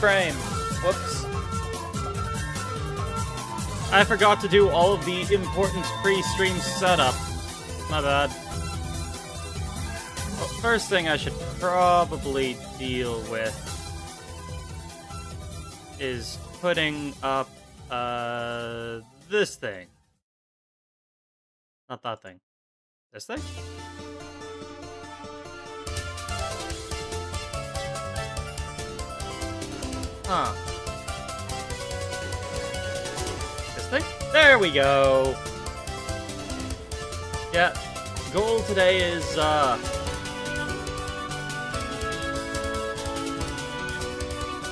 frame. Whoops. I forgot to do all of the important pre-stream setup. My bad. Well, first thing I should probably deal with is putting up, this thing. Not that thing. This thing? Huh. This thing? There we go! Yeah, goal today is,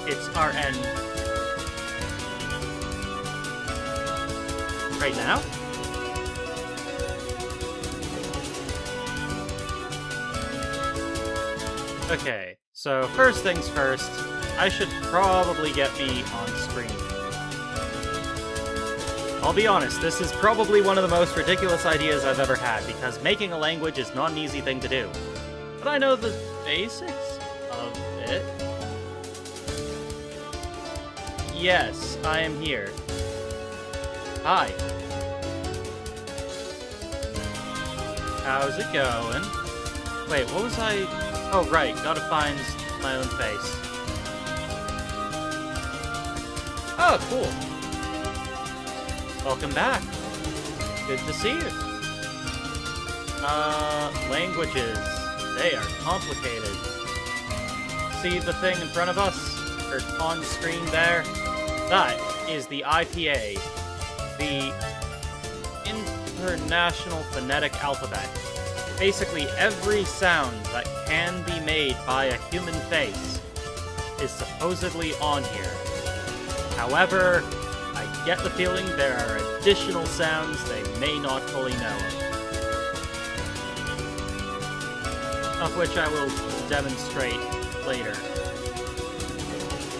it's RN. Right now? Okay, so first things first, I should probably get me on screen. I'll be honest, this is probably one of the most ridiculous ideas I've ever had, because making a language is not an easy thing to do. But I know the basics of it. Yes, I am here. Hi. How's it going? Wait, what was I... Oh, right, gotta find my own face. Oh, cool. Welcome back. Good to see you. Languages. They are complicated. See the thing in front of us? Or on screen there? That is the IPA. The International Phonetic Alphabet. Basically, every sound that can be made by a human face is supposedly on here. However, I get the feeling there are additional sounds they may not fully know of which I will demonstrate later.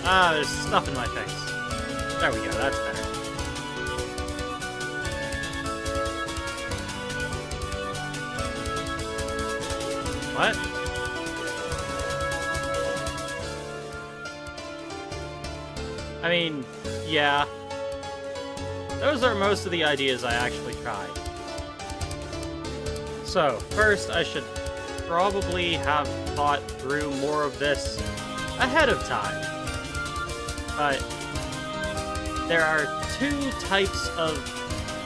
Ah, there's stuff in my face. There we go, that's better. What? I mean, yeah. Those are most of the ideas I actually tried. So, first I should probably have thought through more of this ahead of time. But there are two types of...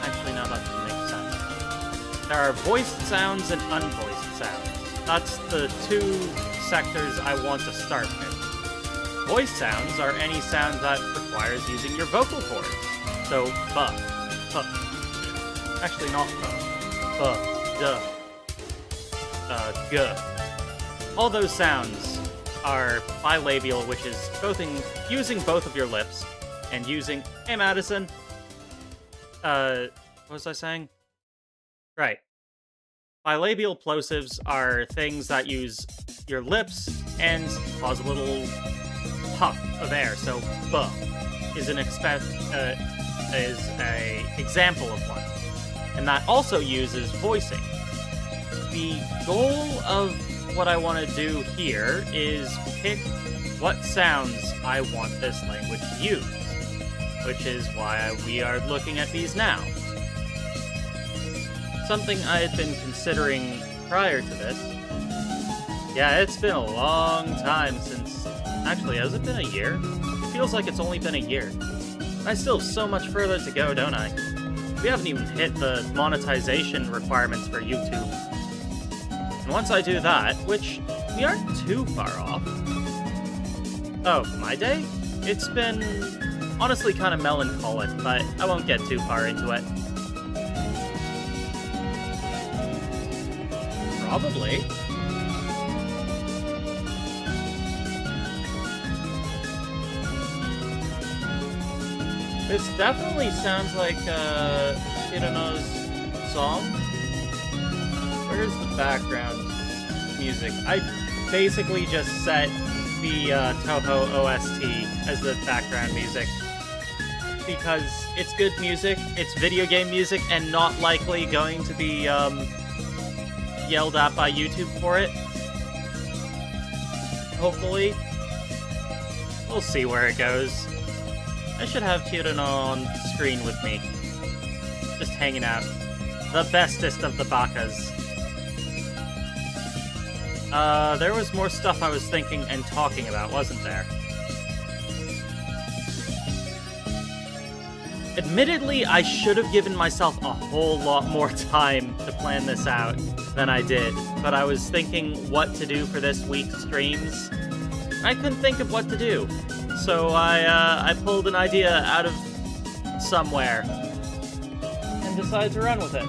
Actually, no, that doesn't make sense. There are voiced sounds and unvoiced sounds. That's the two sectors I want to start with. Voice sounds are any sound that requires using your vocal cords. So, ba, pu. Actually, not ba, duh, g. All those sounds are bilabial, which is using both of your lips and using... Hey, Madison. What was I saying? Right. Bilabial plosives are things that use your lips and cause a little puff of air. So, buh is an example of one. And that also uses voicing. The goal of what I want to do here is pick what sounds I want this language to use, which is why we are looking at these now. Something I had been considering prior to this. Yeah, it's been a long time since... Actually, has it been a year? It feels like it's only been a year. I still have so much further to go, don't I? We haven't even hit the monetization requirements for YouTube. And once I do that, which we aren't too far off... Oh, my day? It's been honestly kind of melancholic, but I won't get too far into it. Probably. This definitely sounds like Hirono's song. Where's the background music? I basically just set the Toho OST as the background music. Because it's good music, it's video game music, and not likely going to be yelled at by YouTube for it. Hopefully. We'll see where it goes. I should have Kieran on screen with me. Just hanging out. The bestest of the bakas. There was more stuff I was thinking and talking about, wasn't there? Admittedly, I should have given myself a whole lot more time to plan this out than I did, but I was thinking what to do for this week's streams. I couldn't think of what to do, so I pulled an idea out of somewhere and decided to run with it.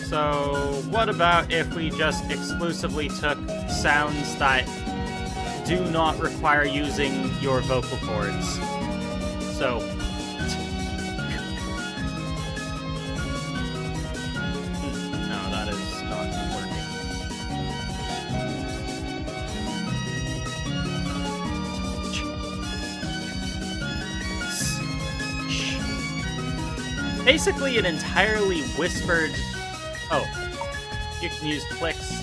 So, what about if we just exclusively took sounds that do not require using your vocal cords? So... no, that is not working. Basically an entirely whispered... oh, you can use clicks.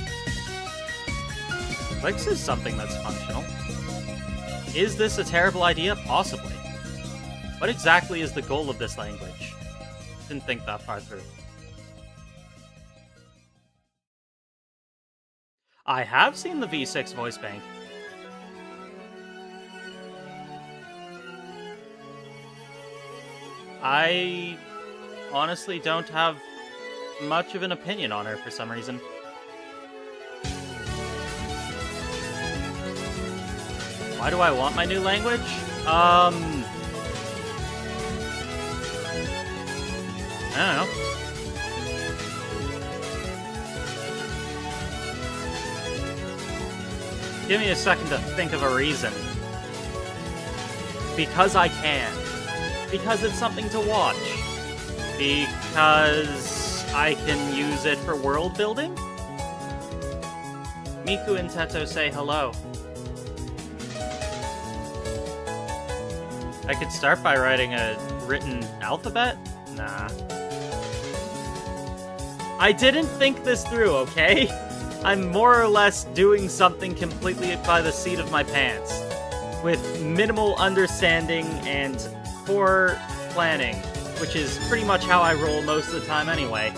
Clicks is something that's functional. Is this a terrible idea? Possibly. What exactly is the goal of this language? Didn't think that far through. I have seen the V6 voice bank. I honestly don't have much of an opinion on her for some reason. Why do I want my new language? I don't know. Give me a second to think of a reason. Because I can. Because it's something to watch. Because I can use it for world building? Miku and Teto say hello. I could start by writing a written alphabet? Nah. I didn't think this through, okay? I'm more or less doing something completely by the seat of my pants, with minimal understanding and poor planning, which is pretty much how I roll most of the time anyway.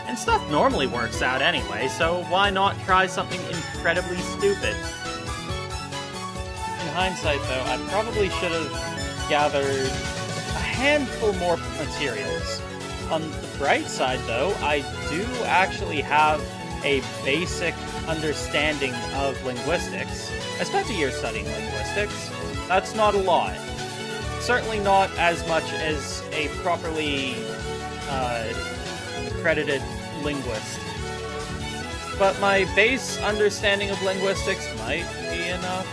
And stuff normally works out anyway, so why not try something incredibly stupid? In hindsight, though, I probably should have gathered a handful more materials. On the bright side, though, I do actually have a basic understanding of linguistics. I spent a year studying linguistics. That's not a lot. Certainly not as much as a properly accredited linguist. But my base understanding of linguistics might be enough.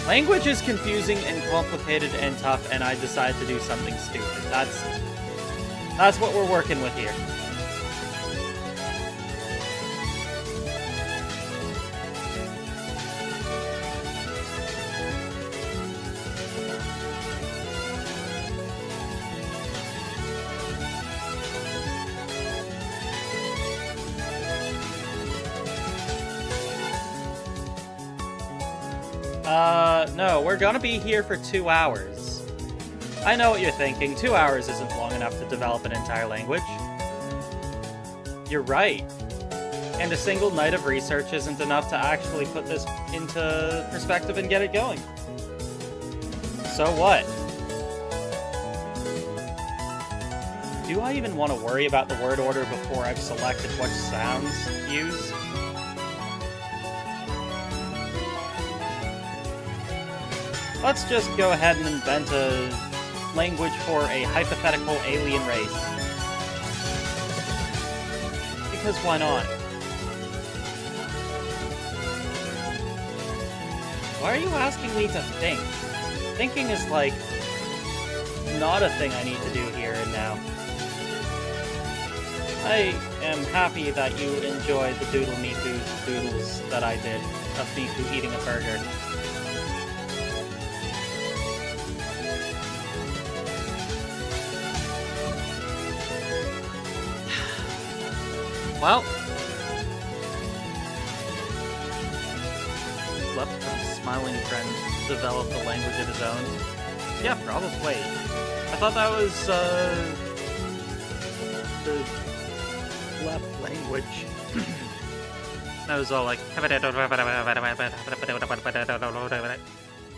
Language is confusing and complicated and tough, and I decided to do something stupid. That's what we're working with here. No, we're gonna be here for 2 hours. I know what you're thinking, 2 hours isn't long enough to develop an entire language. You're right. And a single night of research isn't enough to actually put this into perspective and get it going. So what? Do I even want to worry about the word order before I've selected what sounds to use? Let's just go ahead and invent a language for a hypothetical alien race. Because why not? Why are you asking me to think? Thinking is like not a thing I need to do here and now. I am happy that you enjoyed the Doodle Miku doodles that I did of Miku eating a burger. Well, left from smiling friend developed a language of his own? Yeah, probably. I thought that was, the left language. That was all like...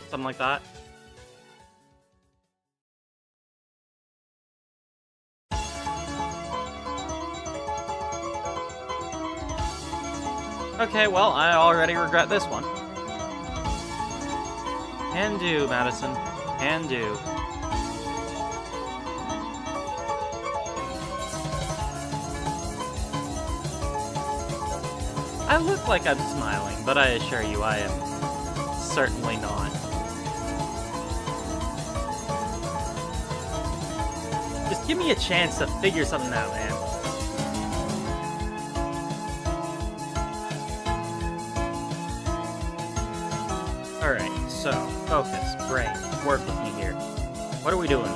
something like that. Okay, well, I already regret this one. Can do, Madison. Can do. I look like I'm smiling, but I assure you I am certainly not. Just give me a chance to figure something out, man. Alright, so, focus, brain, work with me here. What are we doing?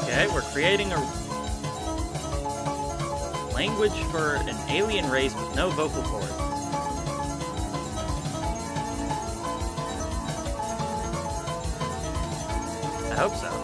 Okay, we're creating a language for an alien race with no vocal cords. I hope so.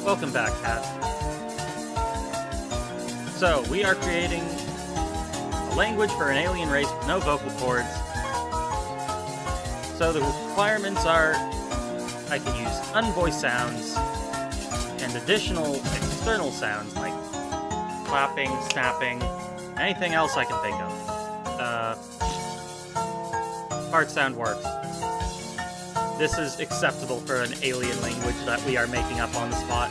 Welcome back, Kat. So, we are creating a language for an alien race with no vocal cords. So the requirements are I can use unvoiced sounds and additional external sounds like clapping, snapping, anything else I can think of. Heart sound works. This is acceptable for an alien language that we are making up on the spot.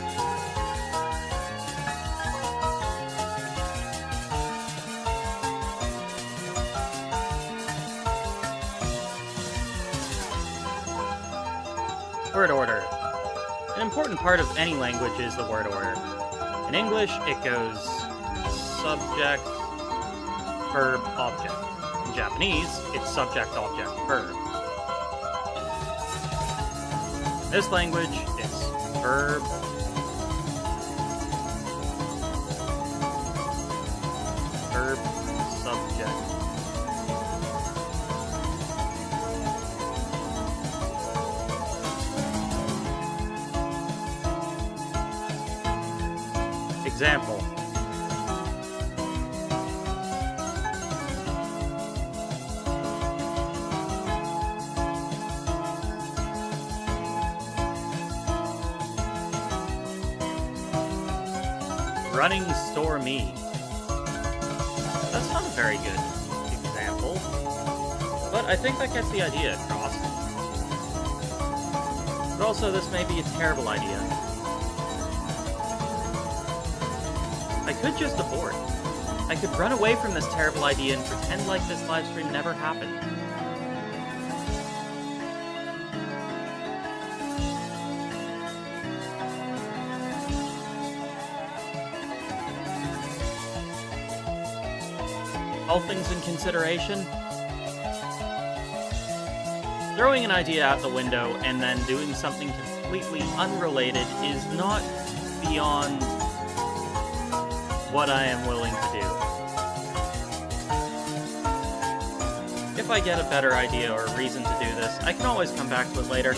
Word order. An important part of any language is the word order. In English, it goes subject, verb, object. In Japanese, it's subject, object, verb. This language is verb, verb, subject. Example. Running store me. That's not a very good example, but I think that gets the idea across. But also, this may be a terrible idea. I could just abort. I could run away from this terrible idea and pretend like this livestream never happened. All things in consideration, throwing an idea out the window and then doing something completely unrelated is not beyond what I am willing to do. If I get a better idea or a reason to do this, I can always come back to it later.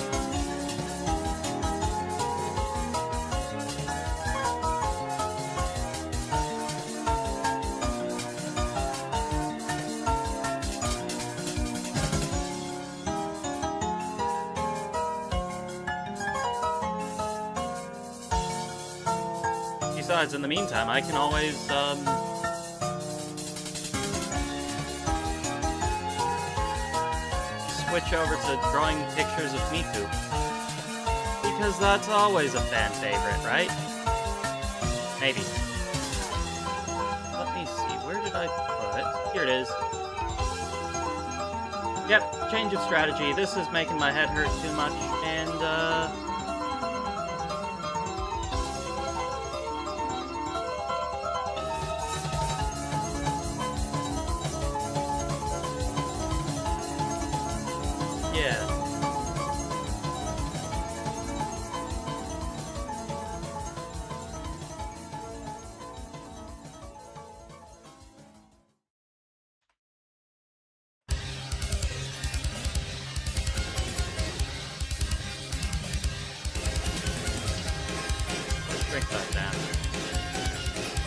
Besides, in the meantime, I can always, switch over to drawing pictures of Miku. Because that's always a fan favorite, right? Maybe. Let me see, where did I put it? Here it is. Yep, change of strategy. This is making my head hurt too much, and, yeah. Shrink that down.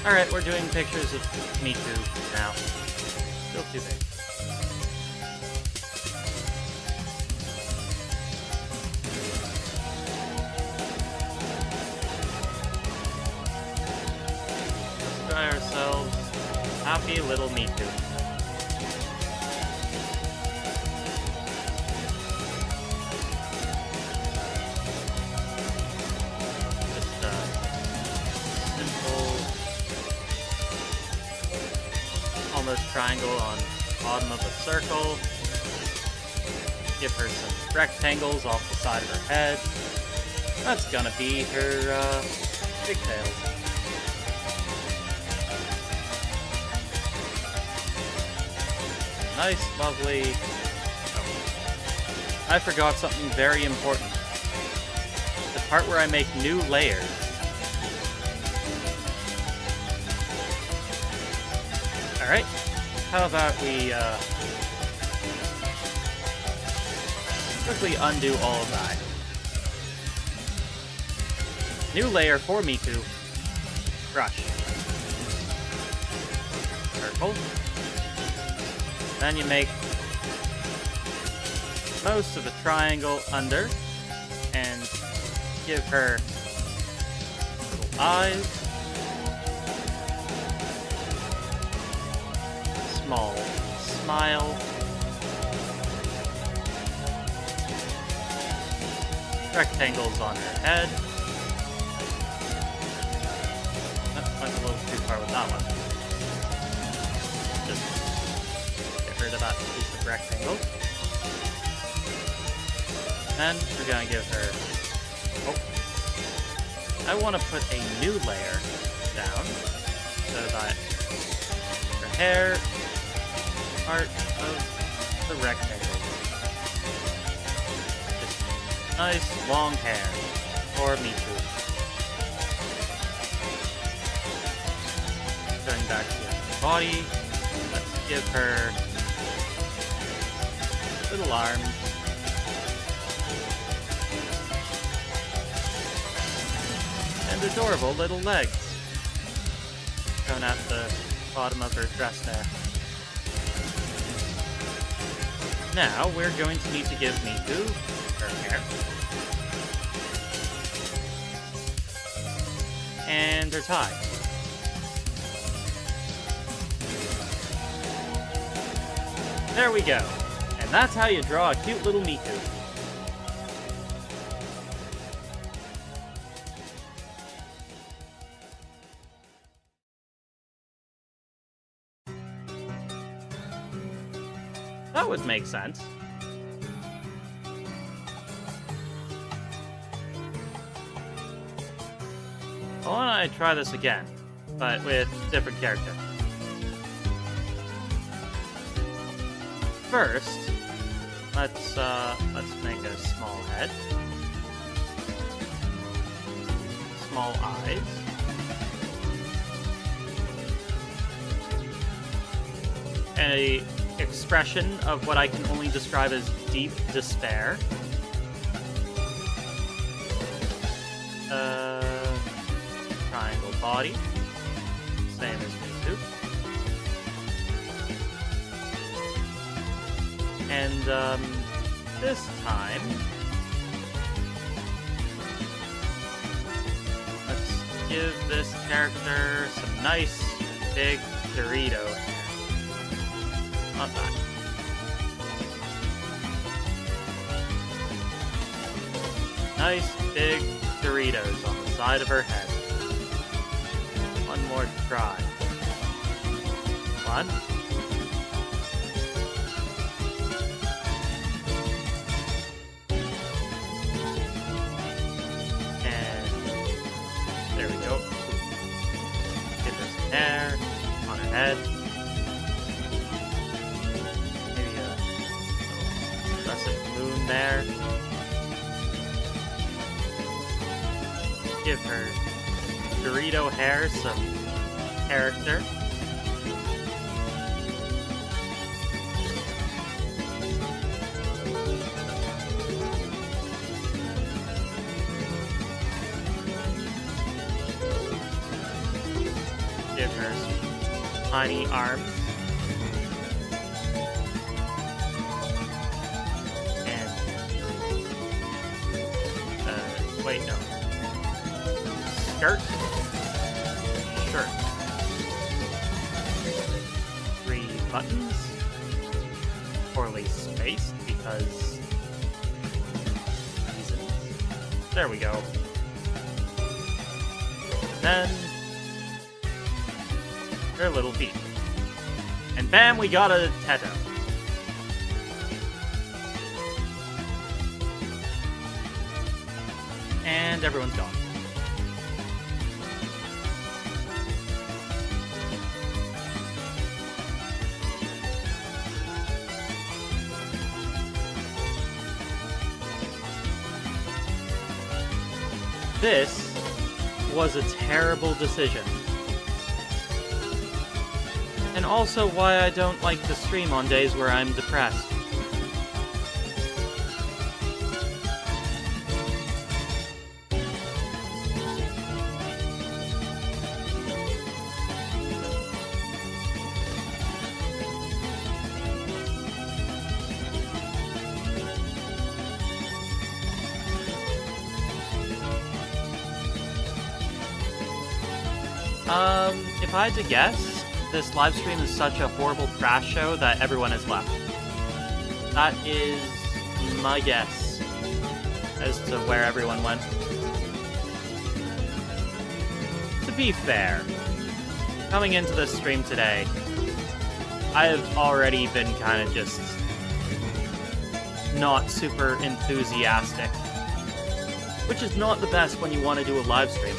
Alright, we're doing pictures of Miku now. Still too big. Let's try ourselves happy little Miku. Almost triangle on bottom of a circle. Give her some rectangles off the side of her head. That's gonna be her pigtails. Nice, lovely. Oh. I forgot something very important. The part where I make new layers. Alright, how about we quickly undo all of that. New layer for Miku. Brush. Circle. Then you make most of a triangle under and give her little eyes. Small smile. Rectangles on her head. That went a little too far with that one. Just get rid of that piece of rectangle. And we're gonna give her... Oh. I want to put a new layer down so that her hair part of the rectangle. Just nice long hair for Miku. Going back to the body, let's give her little arms. And adorable little legs. Shown at the bottom of her dress there. Now, we're going to need to give Miku her hair. And her tie. There we go. And that's how you draw a cute little Miku. That would make sense. Why don't I try this again, but with a different character. First, let's make a small head, small eyes, and a expression of what I can only describe as deep despair. Triangle body, same as Miku. And this time, let's give this character some nice big Dorito. Not that. nice big Doritos on the side of her head. One more try. One. And there we go. Get her some hair on her head. Maybe a crescent moon there. Give her Dorito hair some character. Give her some tiny arms. And wait, no. Skirt. Shirt. 3 buttons. Poorly spaced because reasons. There we go. Then her little feet. And bam, we got a tattoo. And everyone's gone. This was a terrible decision. And also why I don't like to stream on days where I'm depressed. If I had to guess, this live stream is such a horrible trash show that everyone has left. That is my guess as to where everyone went. To be fair, coming into this stream today, I have already been kind of just not super enthusiastic, which is not the best when you want to do a live stream.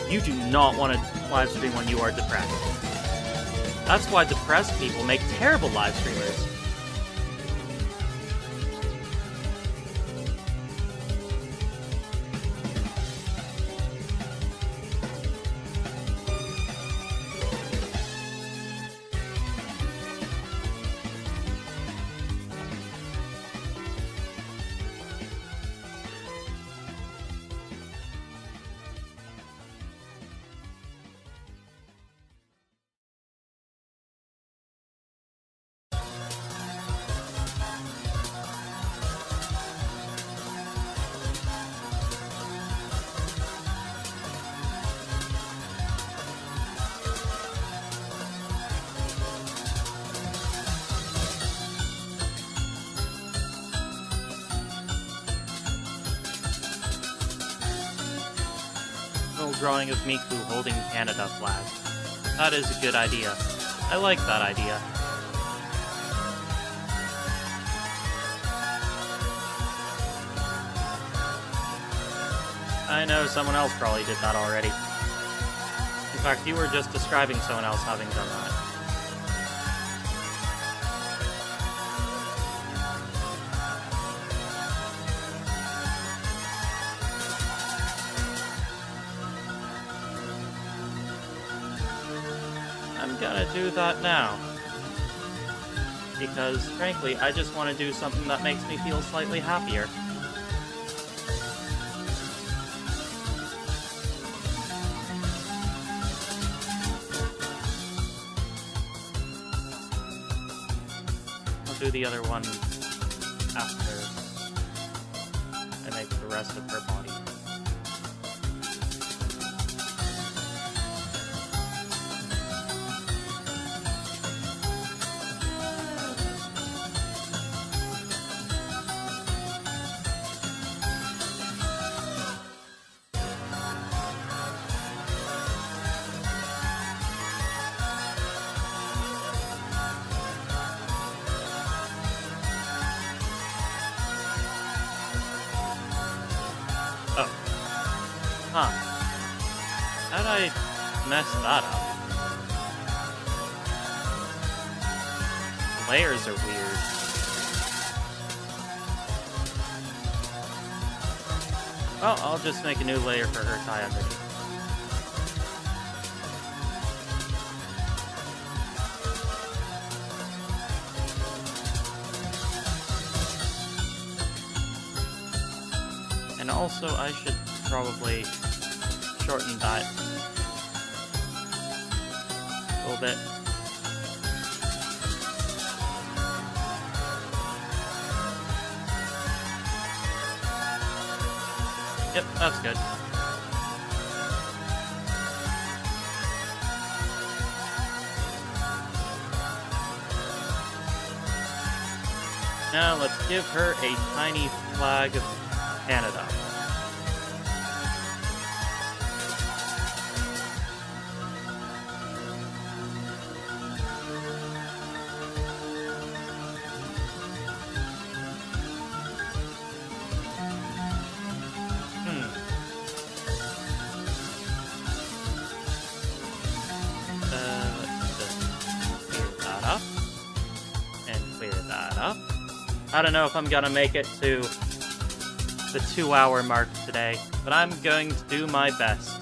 You do not want to live stream when you are depressed. That's why depressed people make terrible live streamers. Drawing of Miku holding Canada flag. That is a good idea. I like that idea. I know someone else probably did that already. In fact, you were just describing someone else having done that. I'm gonna do that now. Because, frankly, I just want to do something that makes me feel slightly happier. I'll do the other one after I make the rest of her body. Huh. How'd I mess that up? Layers are weird. Well, I'll just make a new layer for her tie underneath. And also, I should probably shorten that a little bit. Yep, that's good. Now let's give her a tiny flag of Canada. I don't know if I'm gonna make it to the 2-hour mark today, but I'm going to do my best.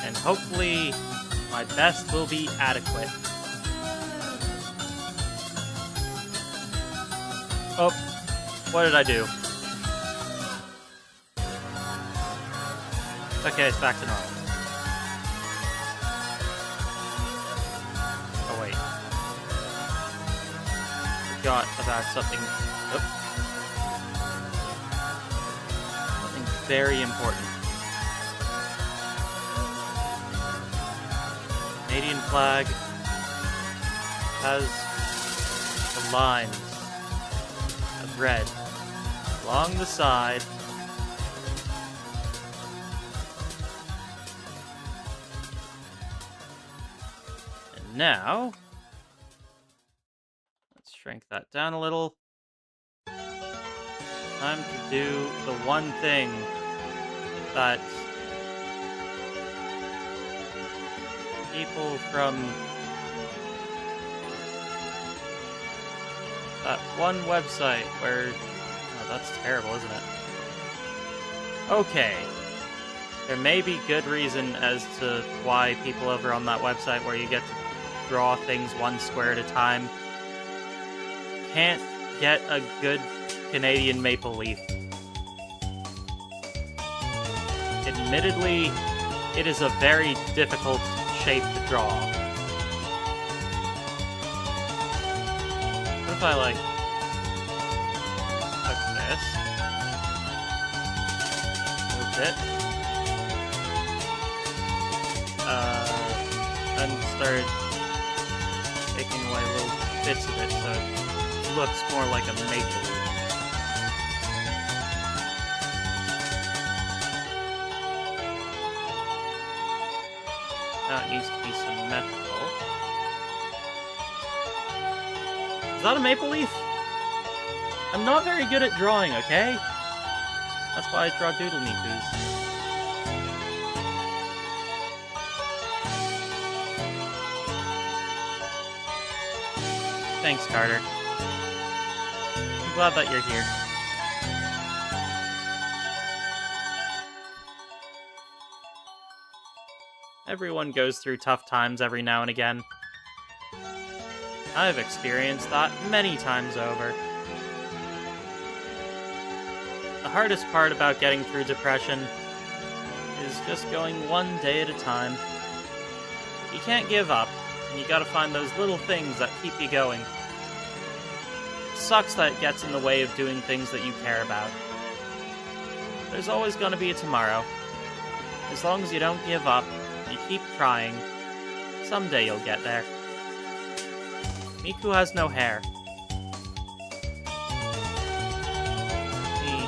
And hopefully, my best will be adequate. Oh, what did I do? Okay, it's back to normal. About something. Oh. Something very important. Canadian flag has the lines of red along the side. And now shrink that down a little. Time to do the one thing that people from that one website where... Oh, that's terrible, isn't it? Okay. There may be good reason as to why people over on that website where you get to draw things one square at a time can't get a good Canadian maple leaf. Admittedly, it is a very difficult shape to draw. What if I, like, took this, moved it, and started taking away little bits of it so it looks more like a maple leaf. Now it needs to be symmetrical. Is that a maple leaf? I'm not very good at drawing, okay? That's why I draw doodle mikus. Thanks, Carter. I'm glad that you're here. Everyone goes through tough times every now and again. I've experienced that many times over. The hardest part about getting through depression is just going one day at a time. You can't give up, and you gotta find those little things that keep you going. It sucks that it gets in the way of doing things that you care about. There's always gonna be a tomorrow. As long as you don't give up, you keep trying, someday you'll get there. Miku has no hair. Let me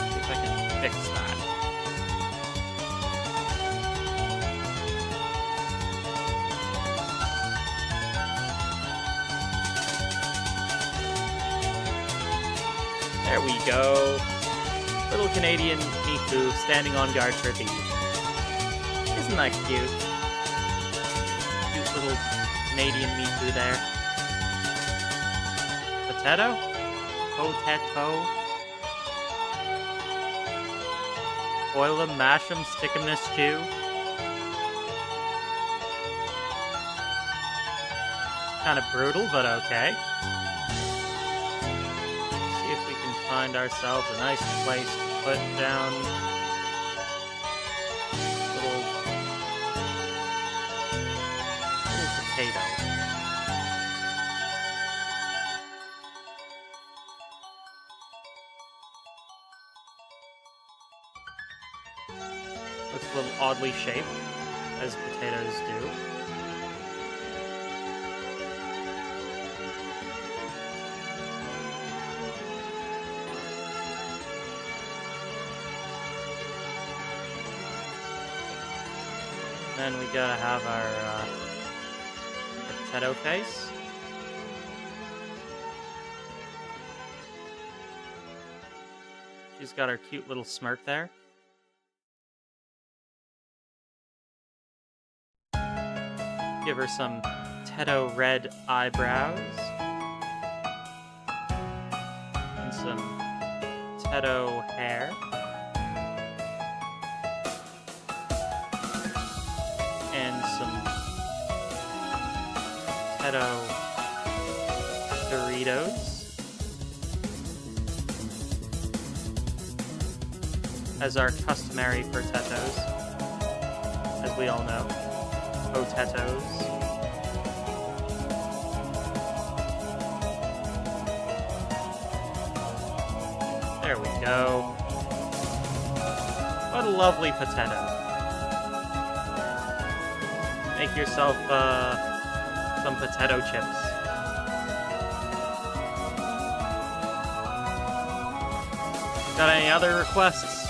see if I can fix that. There we go. Little Canadian Miku standing on guard for B. Isn't that cute? Cute little Canadian Miku there. Potato? Potato? Boil 'em, mash 'em, stick 'em in a stew. Kind of brutal, but okay. See if we can find ourselves a nice place to put down little potato. Looks a little oddly shaped, as potatoes do. Then we gotta have our potato face. She's got her cute little smirk there. Give her some potato red eyebrows. And some potato hair. And some potato Doritos. As our customary potatoes, as we all know. Potatoes. There we go. What a lovely potato. Make yourself some potato chips. Got any other requests?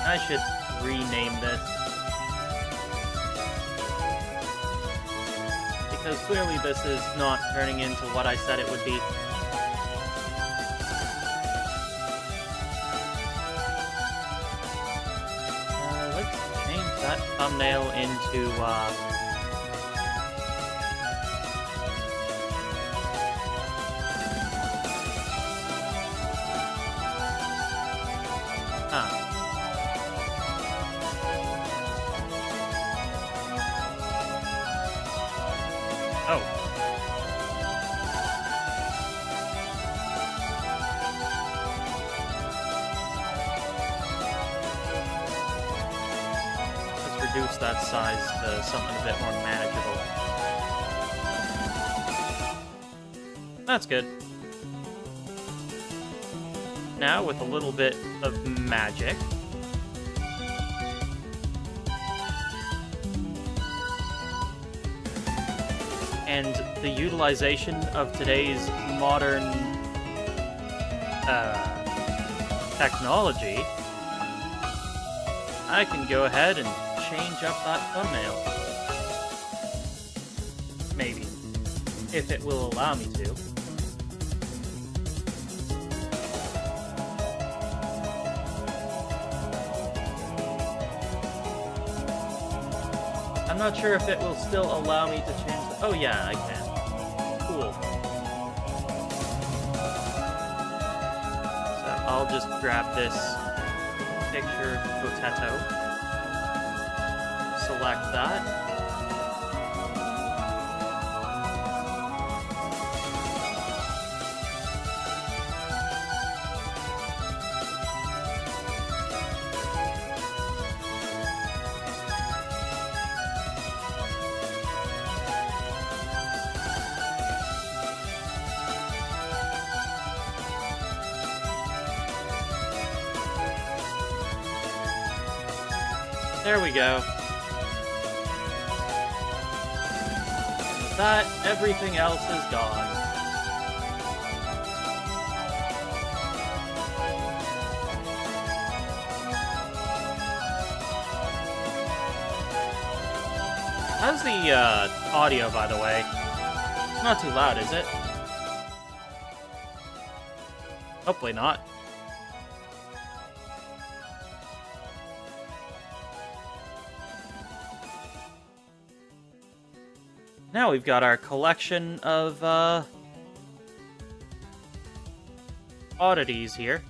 I should rename this. Because clearly this is not turning into what I said it would be. Let's change that thumbnail into, Oh. Let's reduce that size to something a bit more manageable. That's good. Now, with a little bit of magic, and the utilization of today's modern technology, I can go ahead and change up that thumbnail. Maybe. If it will allow me to. I'm not sure if it will still allow me to change the... Oh yeah, I can. Cool. So I'll just grab this picture potato. Select that. There we go. With that, everything else is gone. How's the audio, by the way? Not too loud, is it? Hopefully not. Now we've got our collection of, oddities here.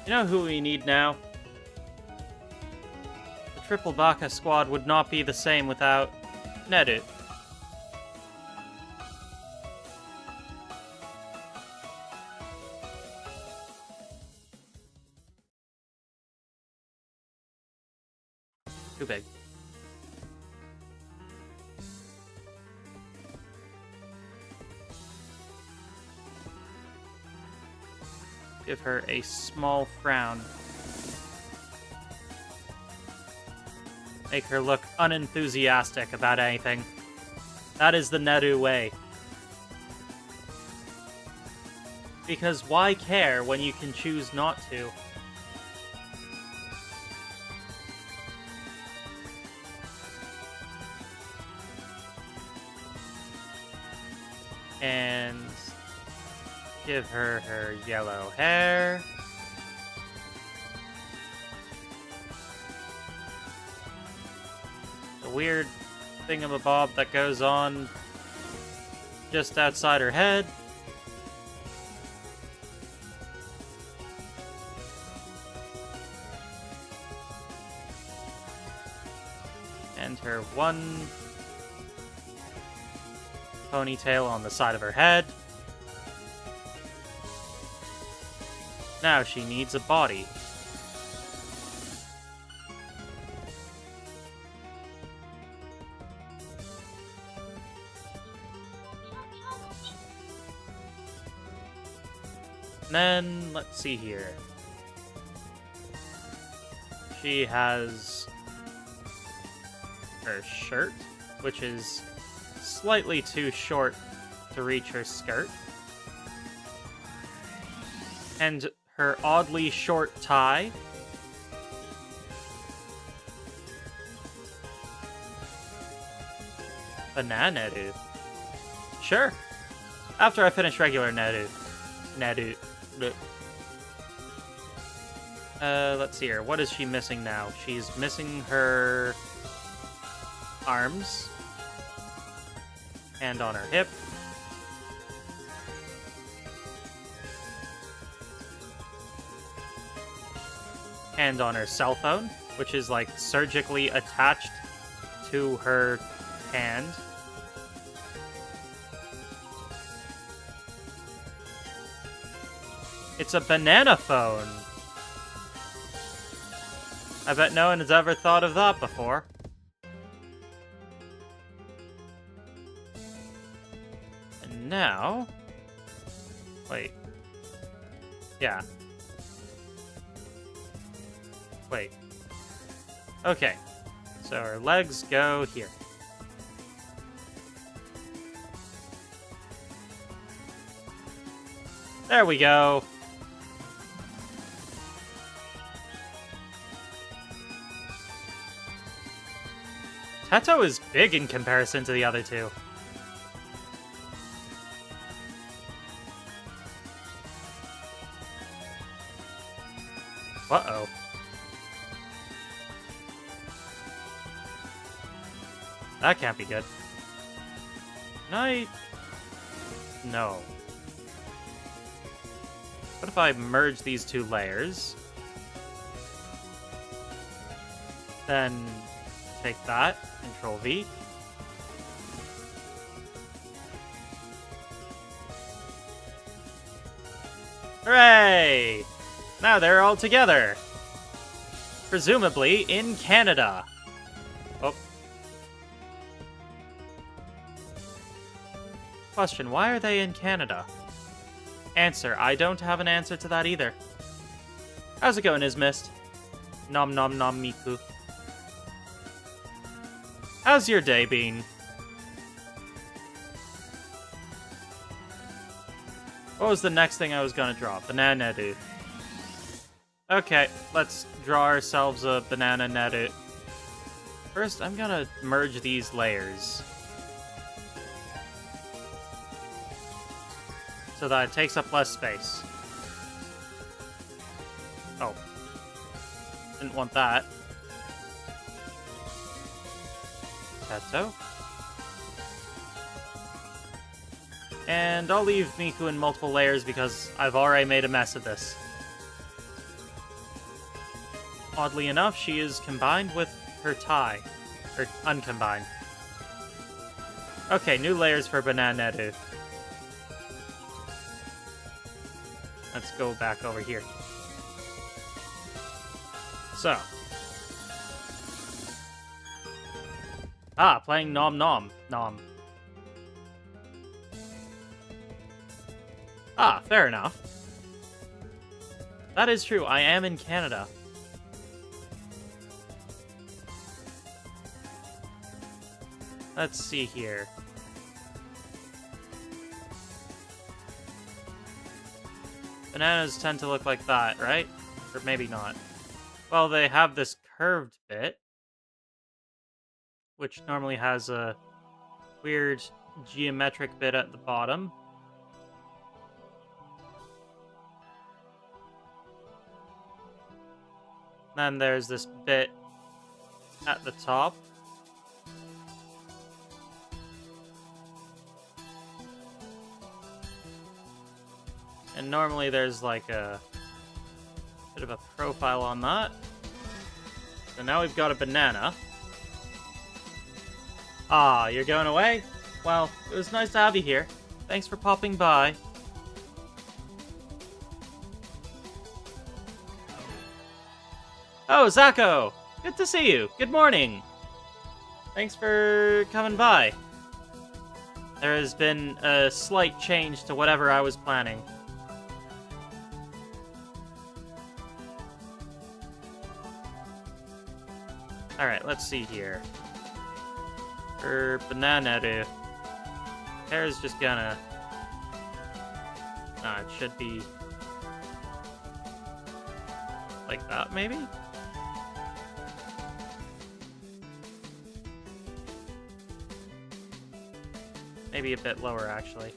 You know who we need now? The Triple Baka squad would not be the same without Nedu. Too big. Give her a small frown. Make her look unenthusiastic about anything. That is the Nedu way. Because why care when you can choose not to? And give her her yellow hair. The weird thingamabob that goes on just outside her head. And her one ponytail on the side of her head. Now she needs a body. And then, let's see here. She has her shirt, which is slightly too short to reach her skirt. And her oddly short tie. Banana Nedu. Sure. After I finish regular Nedu. Let's see here. What is she missing now? She's missing her arms. Hand on her hip. Hand on her cell phone, which is like surgically attached to her hand. It's a banana phone. I bet no one has ever thought of that before. And now... Wait. Yeah. Wait. Okay. So her legs go here. There we go. Teto is big in comparison to the other two. Uh-oh. That can't be good. No. What if I merge these two layers? Then take that, Control V. Hooray! Now they're all together. Presumably in Canada. Oh. Question, why are they in Canada? Answer, I don't have an answer to that either. How's it going, Ismist? Nom nom nom Miku. How's your day been? What was the next thing I was gonna draw? Banana Nedu. Okay, let's draw ourselves a banana Nedu. First, I'm gonna merge these layers. so that it takes up less space. Oh. Didn't want that. That so. And I'll leave Miku in multiple layers because I've already made a mess of this. Oddly enough, she is combined with her tie. Or uncombined. Okay, new layers for Banana Neru. Let's go back over here. So. Playing Nom Nom. Nom. Fair enough. That is true. I am in Canada. Let's see here. Bananas tend to look like that, right? Or maybe not. Well, they have this curved bit, which normally has a weird geometric bit at the bottom. Then there's this bit at the top. And normally there's like a bit of a profile on that. So now we've got a banana. You're going away? Well, it was nice to have you here. Thanks for popping by. Oh, Zako! Good to see you. Good morning. Thanks for coming by. There has been a slight change to whatever I was planning. Alright, let's see here. For Banana, hair is just gonna... it should be... like that, maybe? Maybe a bit lower, actually.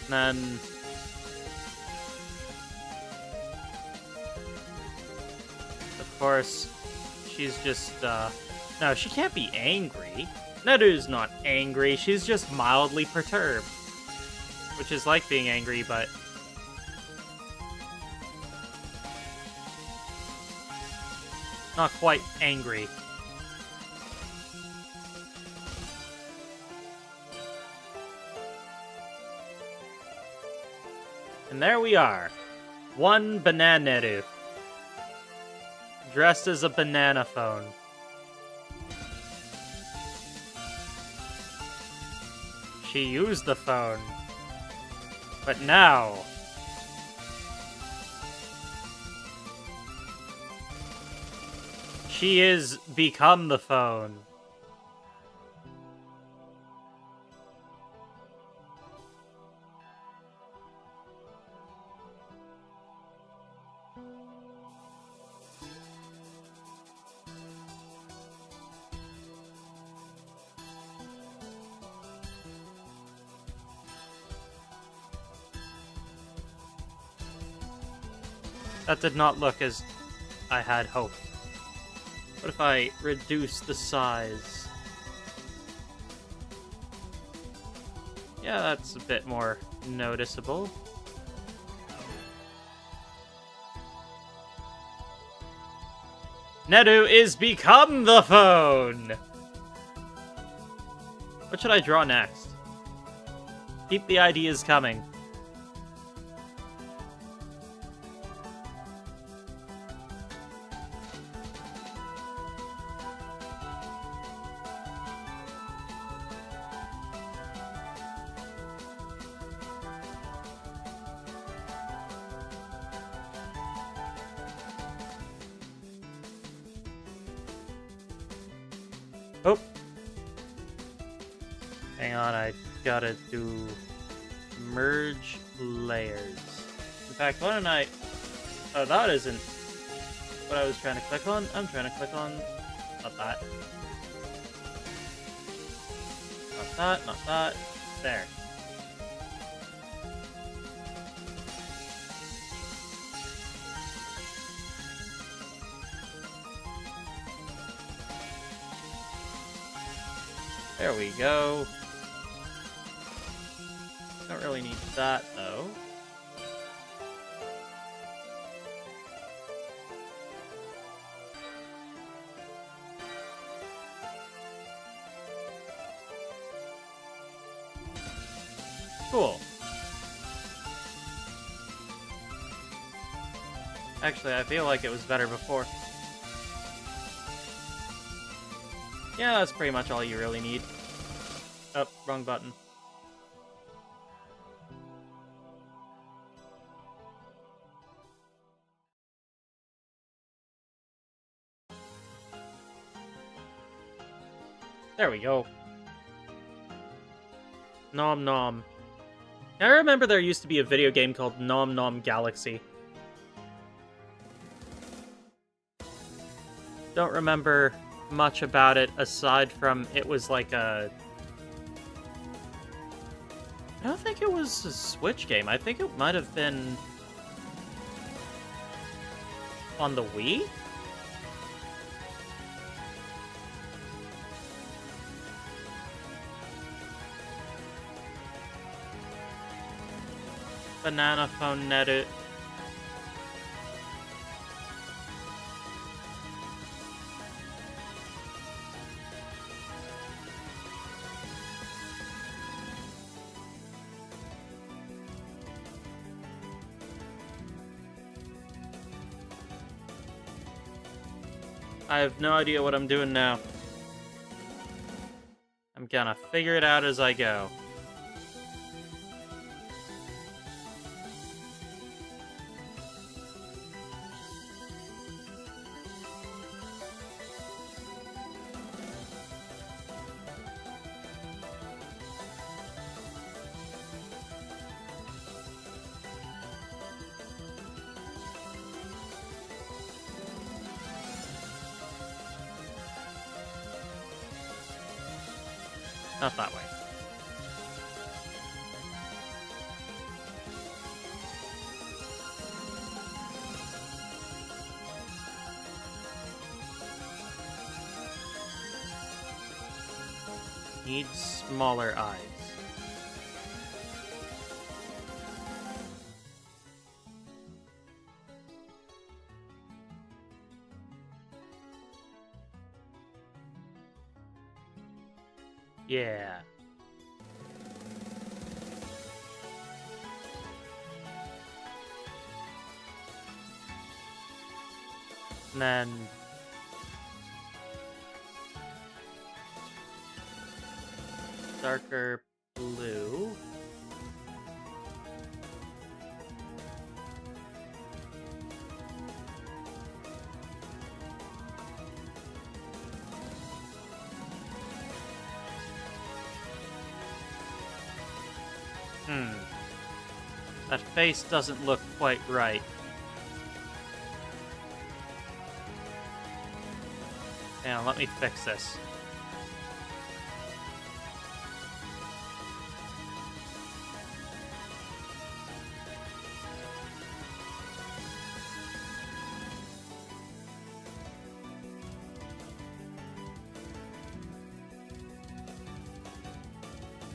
And then... of course, she's just, no, she can't be angry. Neru's not angry, she's just mildly perturbed. Which is like being angry, but... not quite angry. And there we are. One Banana Neru. Dressed as a banana phone. She used the phone. But now... she is become the phone. That did not look as I had hoped. What if I reduce the size? Yeah, that's a bit more noticeable. Neru is become the phone! What should I draw next? Keep the ideas coming. Oh. Hang on, I gotta do merge layers. In fact, why don't I... oh, that isn't what I was trying to click on. I'm trying to click on... not that. that, not that. There. There we go. Don't really need that, though. Cool. Actually, I feel like it was better before. Yeah, that's pretty much all you really need. Oh, wrong button. There we go. Nom Nom. I remember there used to be a video game called Nom Nom Galaxy. Don't remember much about it aside from it was like a... I don't think it was a Switch game. I think it might have been on the Wii? Banana Phone Netu. I have no idea what I'm doing now. I'm gonna figure it out as I go. Not that way. Need smaller eyes. Yeah. And then darker blue. That face doesn't look quite right. Hang on, let me fix this.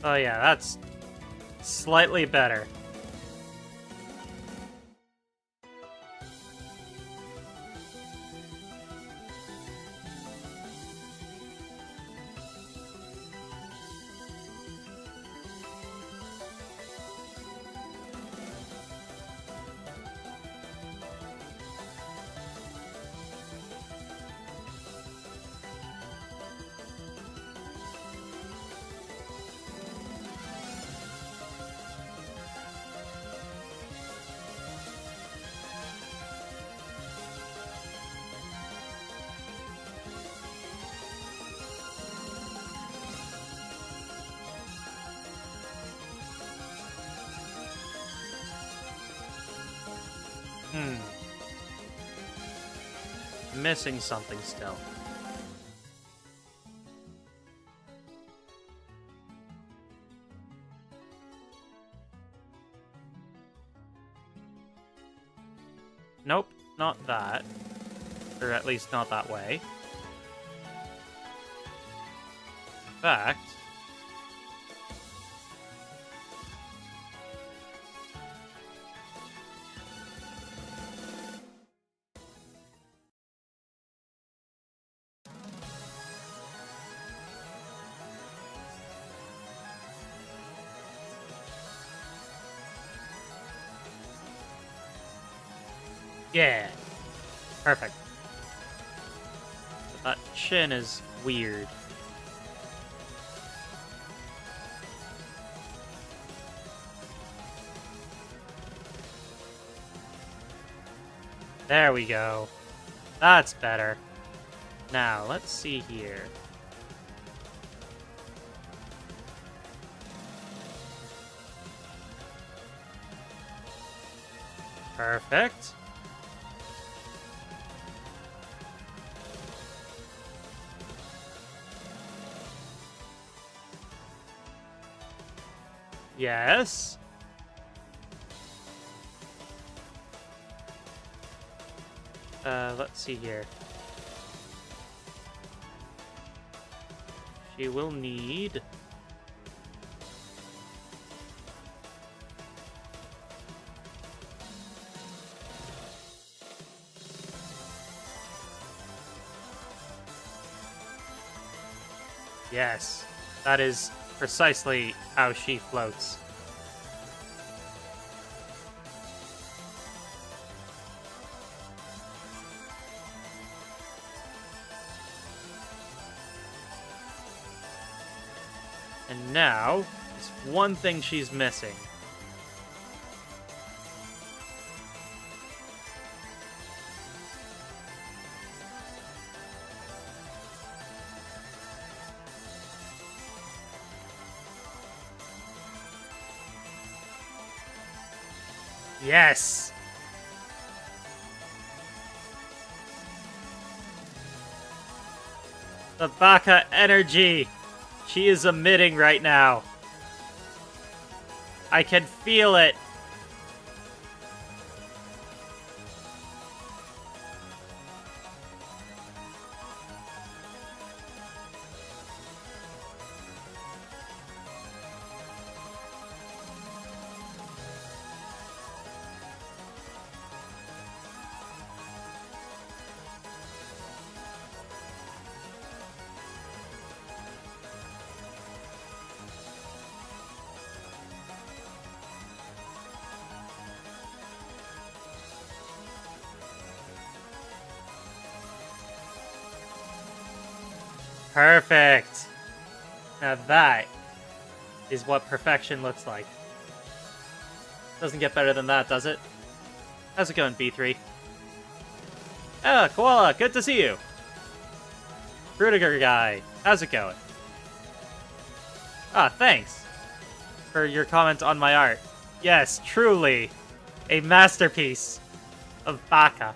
Oh yeah, that's slightly better. Missing something still. Nope, not that. Or at least not that way. In fact... yeah! Perfect. But that chin is weird. There we go. That's better. Now, let's see here. Perfect. Yes. Let's see here. She will need... Yes, that is precisely how she floats. And now, there's one thing she's missing. Yes! The Baka energy she is emitting right now. I can feel it. Perfect. Now that is what perfection looks like. Doesn't get better than that, does it? How's it going, B3? Ah, Koala, good to see you. Rudiger guy, how's it going? Ah, thanks for your comment on my art. Yes, truly a masterpiece of Baka.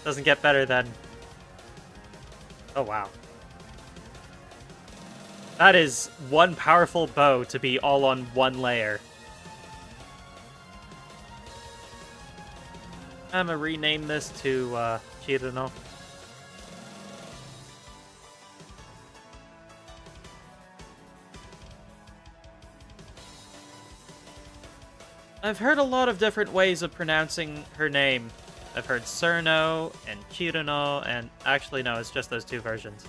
Doesn't get better than... Oh, wow. That is one powerful bow to be all on one layer. I'm gonna rename this to, Chirino. I've heard a lot of different ways of pronouncing her name. I've heard Cerno and Chirino, and actually no, it's just those two versions.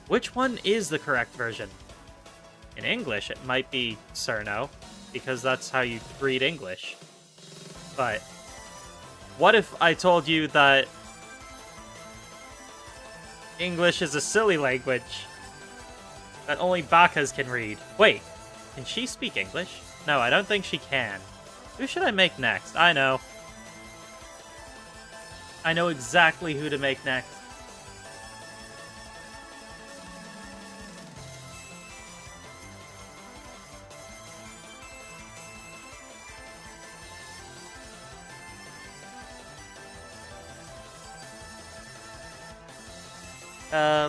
Which one is the correct version? In English, it might be Cerno, because that's how you read English. But what if I told you that English is a silly language that only Bakas can read? Wait, can she speak English? No, I don't think she can. Who should I make next? I know. I know exactly who to make next.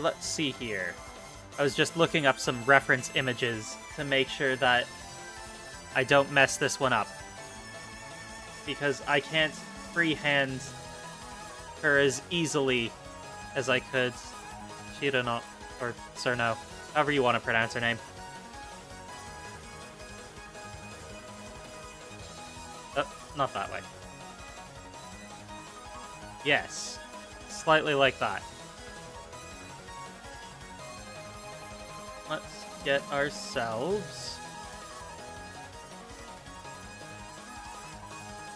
Let's see here. I was just looking up some reference images to make sure that I don't mess this one up. Because I can't freehand her as easily as I could Shirano, or Cerno, however you want to pronounce her name. Not that way. Yes. Slightly like that. Let's get ourselves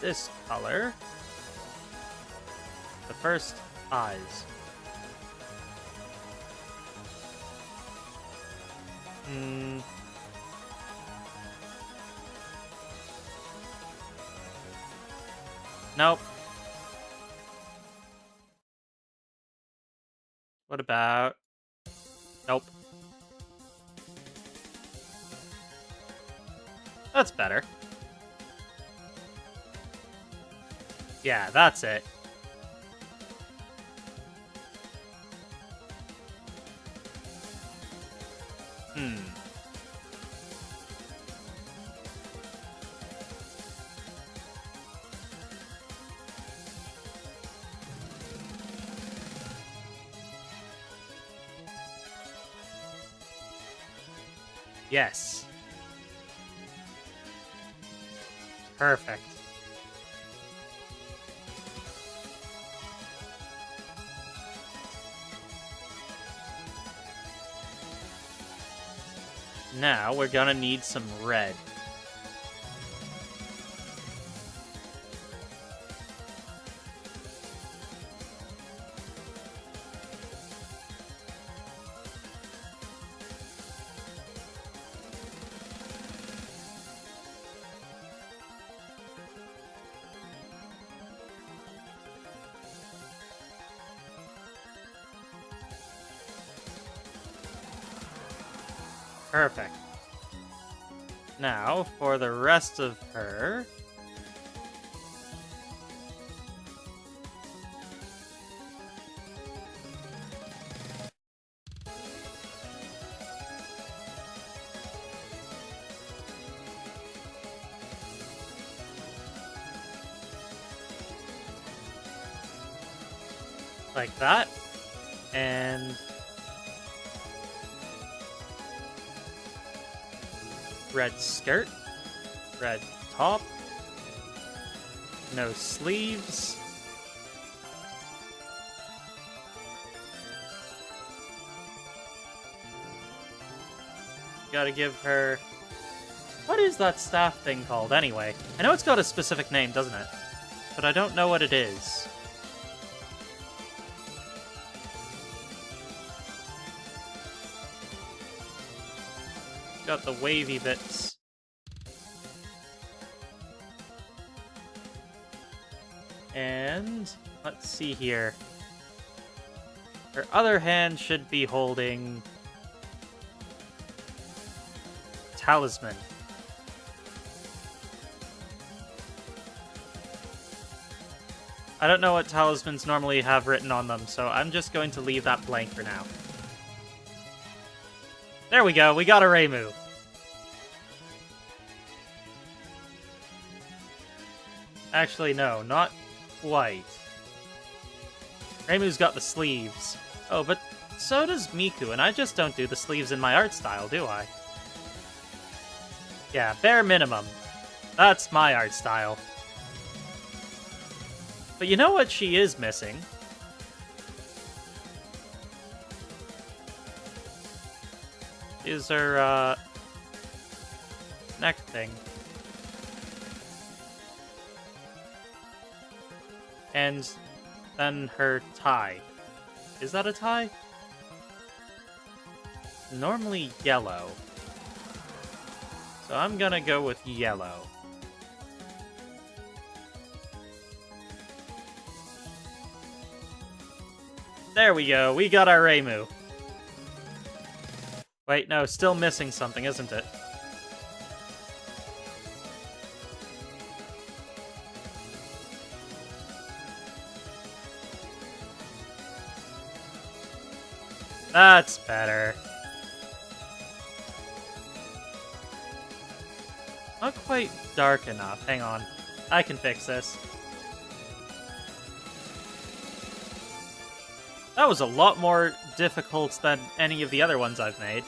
this color. The first eyes. Nope. What about... Nope. That's better. Yeah, that's it. Yes. Perfect. Now we're gonna need some red. Perfect. Now, for the rest of her... like that. And... red skirt, red top, no sleeves. Gotta give her... What is that staff thing called anyway? I know it's got a specific name, doesn't it? But I don't know what it is. Got the wavy bits. And let's see here. Her other hand should be holding talisman. I don't know what talismans normally have written on them, so I'm just going to leave that blank for now. There we go, we got a Reimu. Actually, no, not quite. Reimu's got the sleeves. Oh, but so does Miku, and I just don't do the sleeves in my art style, do I? Yeah, bare minimum. That's my art style. But you know what she is missing? Is her, neck thing. And then her tie. Is that a tie? Normally yellow. So I'm gonna go with yellow. There we go, we got our Reimu. Wait, no, still missing something, isn't it? That's better. Not quite dark enough. Hang on. I can fix this. That was a lot more difficult than any of the other ones I've made.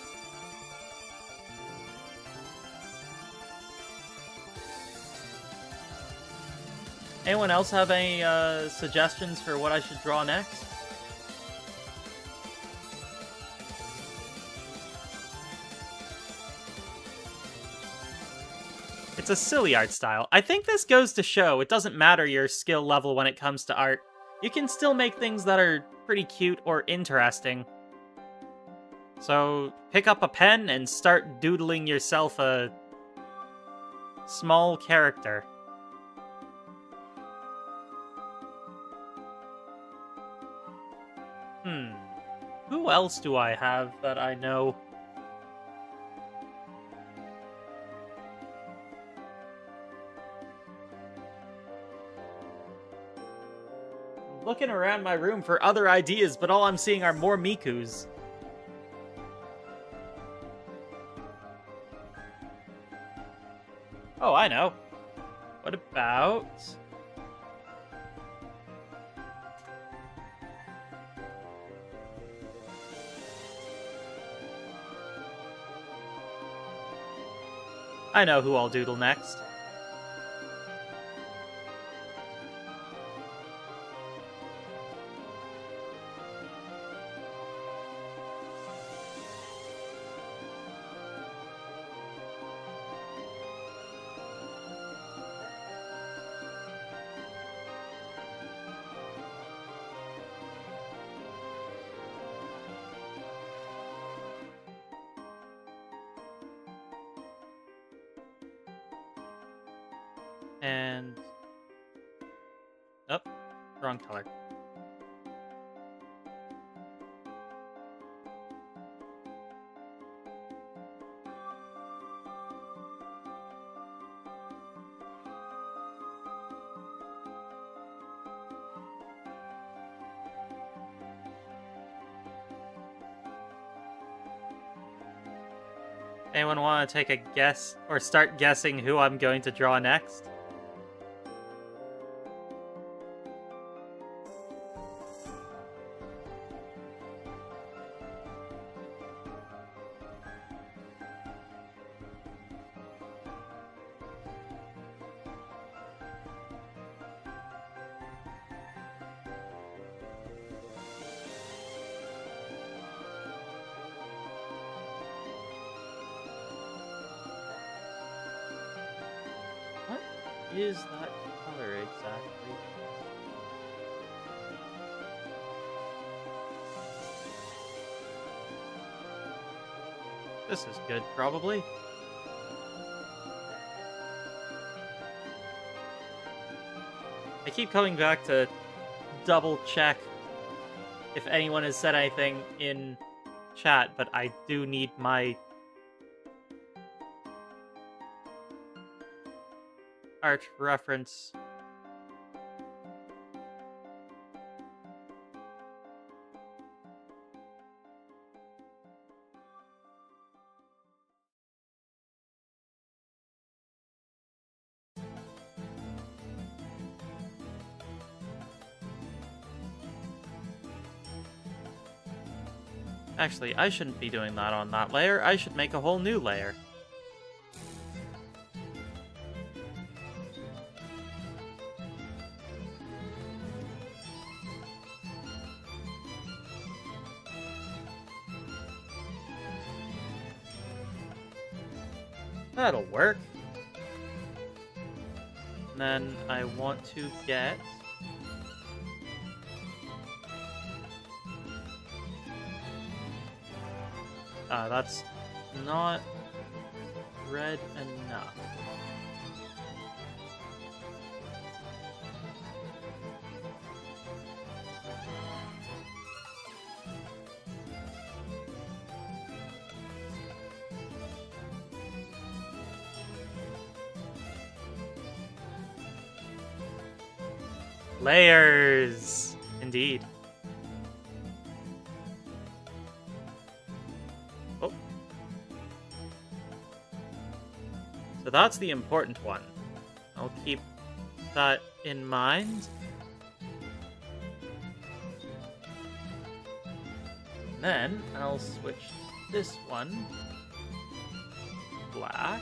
Anyone else have any suggestions for what I should draw next? It's a silly art style. I think this goes to show it doesn't matter your skill level when it comes to art. You can still make things that are pretty cute or interesting. So pick up a pen and start doodling yourself a small character. Who else do I have that I know? Looking around my room for other ideas, but all I'm seeing are more Mikus. Oh, I know. What about... I know who I'll doodle next. And... oh, wrong color. Anyone want to take a guess or start guessing who I'm going to draw next? What is that color exactly? This is good, probably. I keep coming back to double check if anyone has said anything in chat, but I do need my art reference. Actually, I shouldn't be doing that on that layer. I should make a whole new layer. That'll work. And then I want to get... that's not red enough. Layers! Indeed. Oh. So So that's the important one. I'll keep that in mind. And then I'll switch this one black.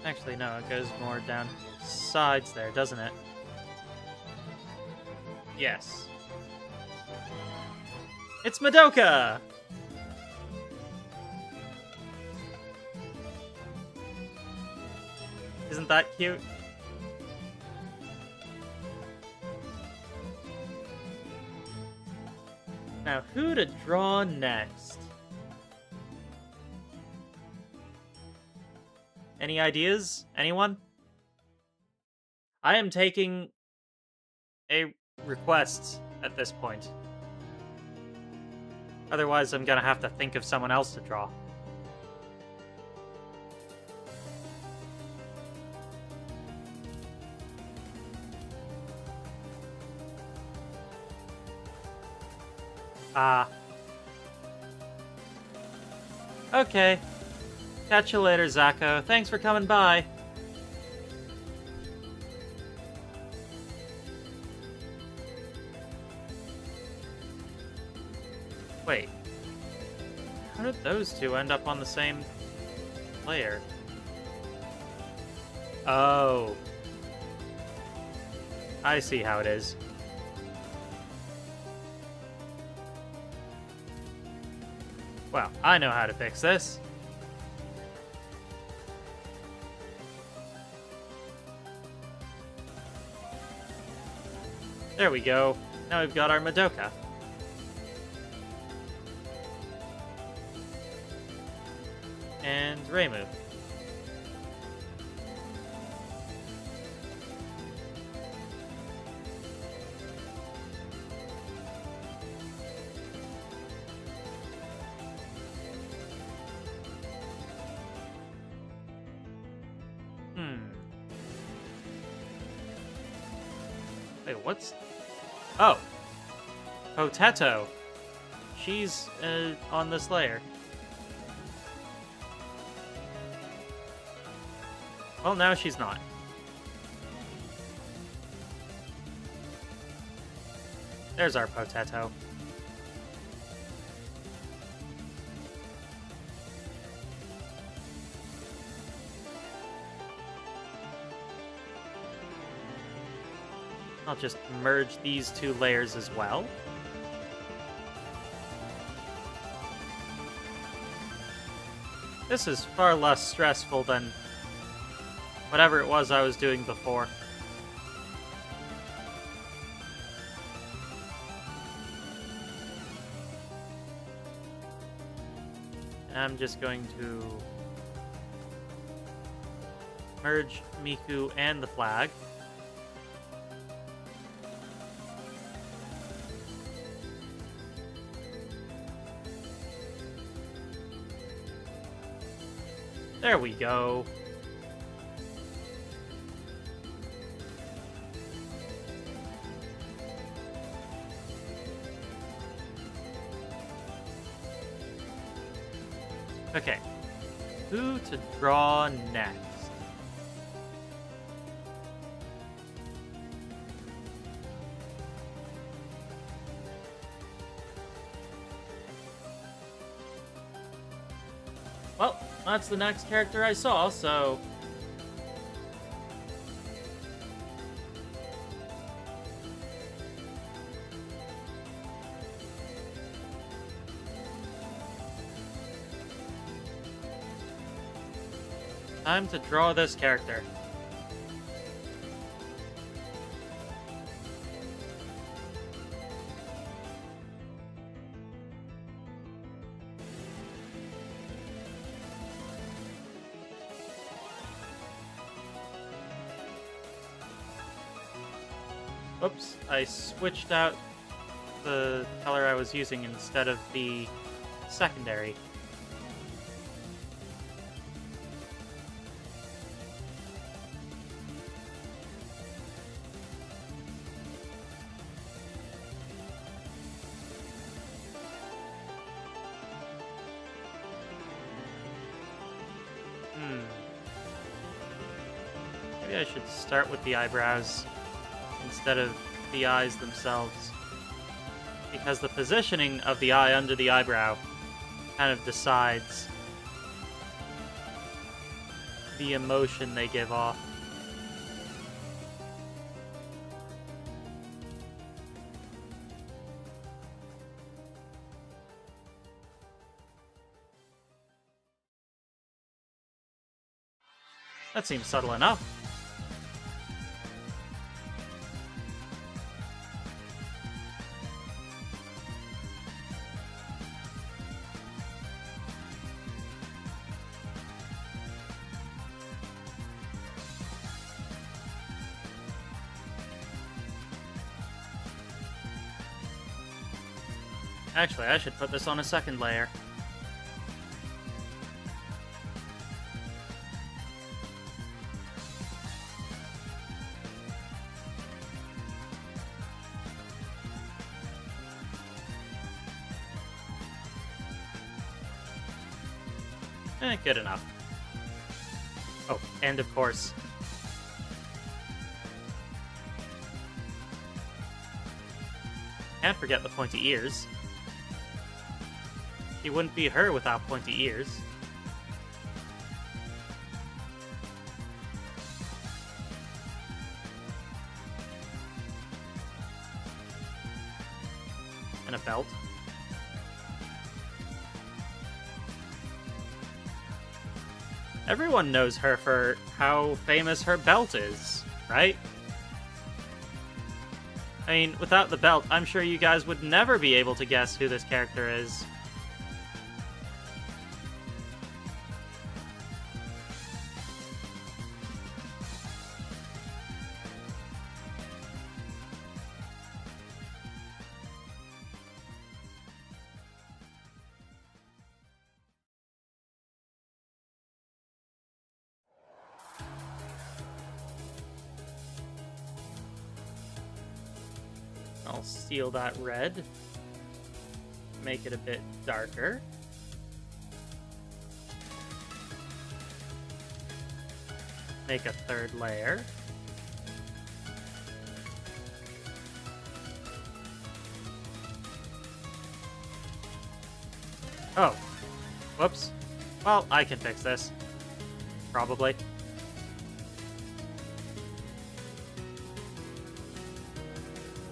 Actually, no, it goes more down sides there, doesn't it? Yes. It's Madoka! Isn't that cute? Now, who to draw next? Any ideas? Anyone? I am taking a request at this point. Otherwise, I'm gonna have to think of someone else to draw. Okay. Catch you later, Zako. Thanks for coming by. Wait. How did those two end up on the same layer? Oh. I see how it is. Well, I know how to fix this. There we go. Now we've got our Madoka. And Reimu. Wait, what's... Oh! Potato! She's, on this layer. Well, now she's not. There's our Potato. I'll just merge these two layers as well. This is far less stressful than whatever it was I was doing before. I'm just going to merge Miku and the flag. There we go. Okay. Who to draw next? Well, that's the next character I saw, so... time to draw this character. Oops, I switched out the color I was using instead of the secondary. Maybe I should start with the eyebrows instead of the eyes themselves. Because the positioning of the eye under the eyebrow kind of decides the emotion they give off. That seems subtle enough. Actually, I should put this on a second layer. Good enough. Oh, and of course, can't forget the pointy ears. She wouldn't be her without pointy ears. And a belt. Everyone knows her for how famous her belt is, right? I mean, without the belt, I'm sure you guys would never be able to guess who this character is. I'll seal that red, make it a bit darker. Make a third layer. Oh, whoops. Well, I can fix this. Probably.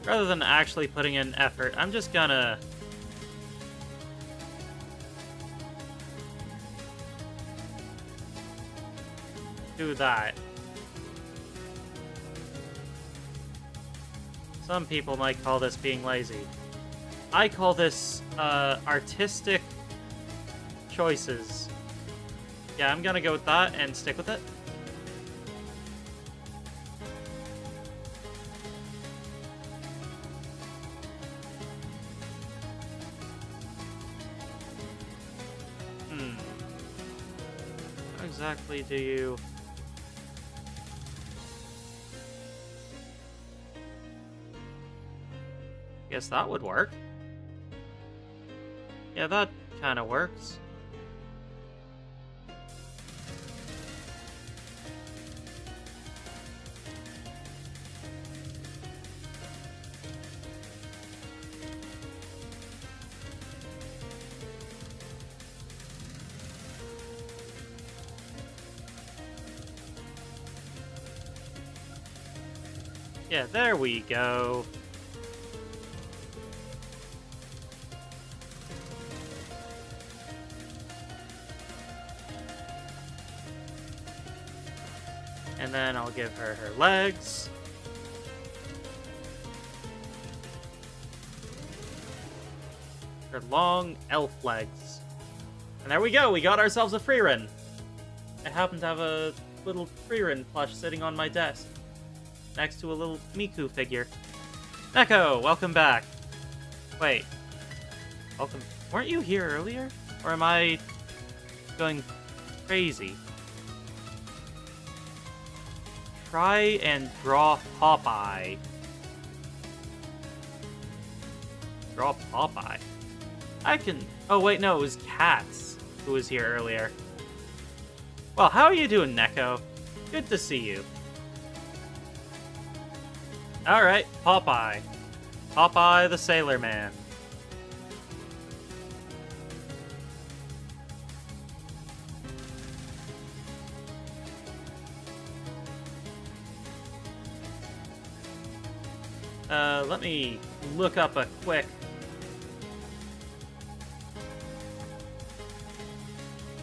Rather than actually putting in effort, I'm just gonna do that. Some people might call this being lazy. I call this artistic choices. Yeah, I'm gonna go with that and stick with it. Exactly do you... Guess that would work. Yeah, that kind of works. Yeah, there we go. And then I'll give her her legs. Her long elf legs. And there we go, we got ourselves a Freerin. I happen to have a little Freerin plush sitting on my desk, next to a little Miku figure. Neko, welcome back. Wait. Welcome. Weren't you here earlier? Or am I going crazy? Try and draw Popeye. Draw Popeye. I can... Oh, wait, no, it was Cats who was here earlier. Well, how are you doing, Neko? Good to see you. Alright, Popeye. Popeye the Sailor Man. Let me look up a quick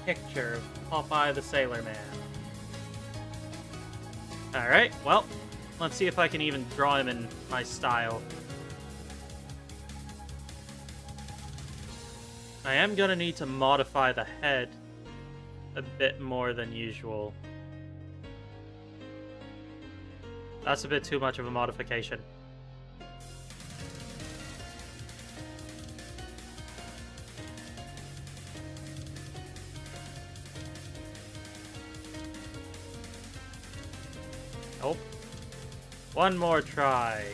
picture of Popeye the Sailor Man. Alright, well, let's see if I can even draw him in my style. I am gonna need to modify the head a bit more than usual. That's a bit too much of a modification. Nope. One more try.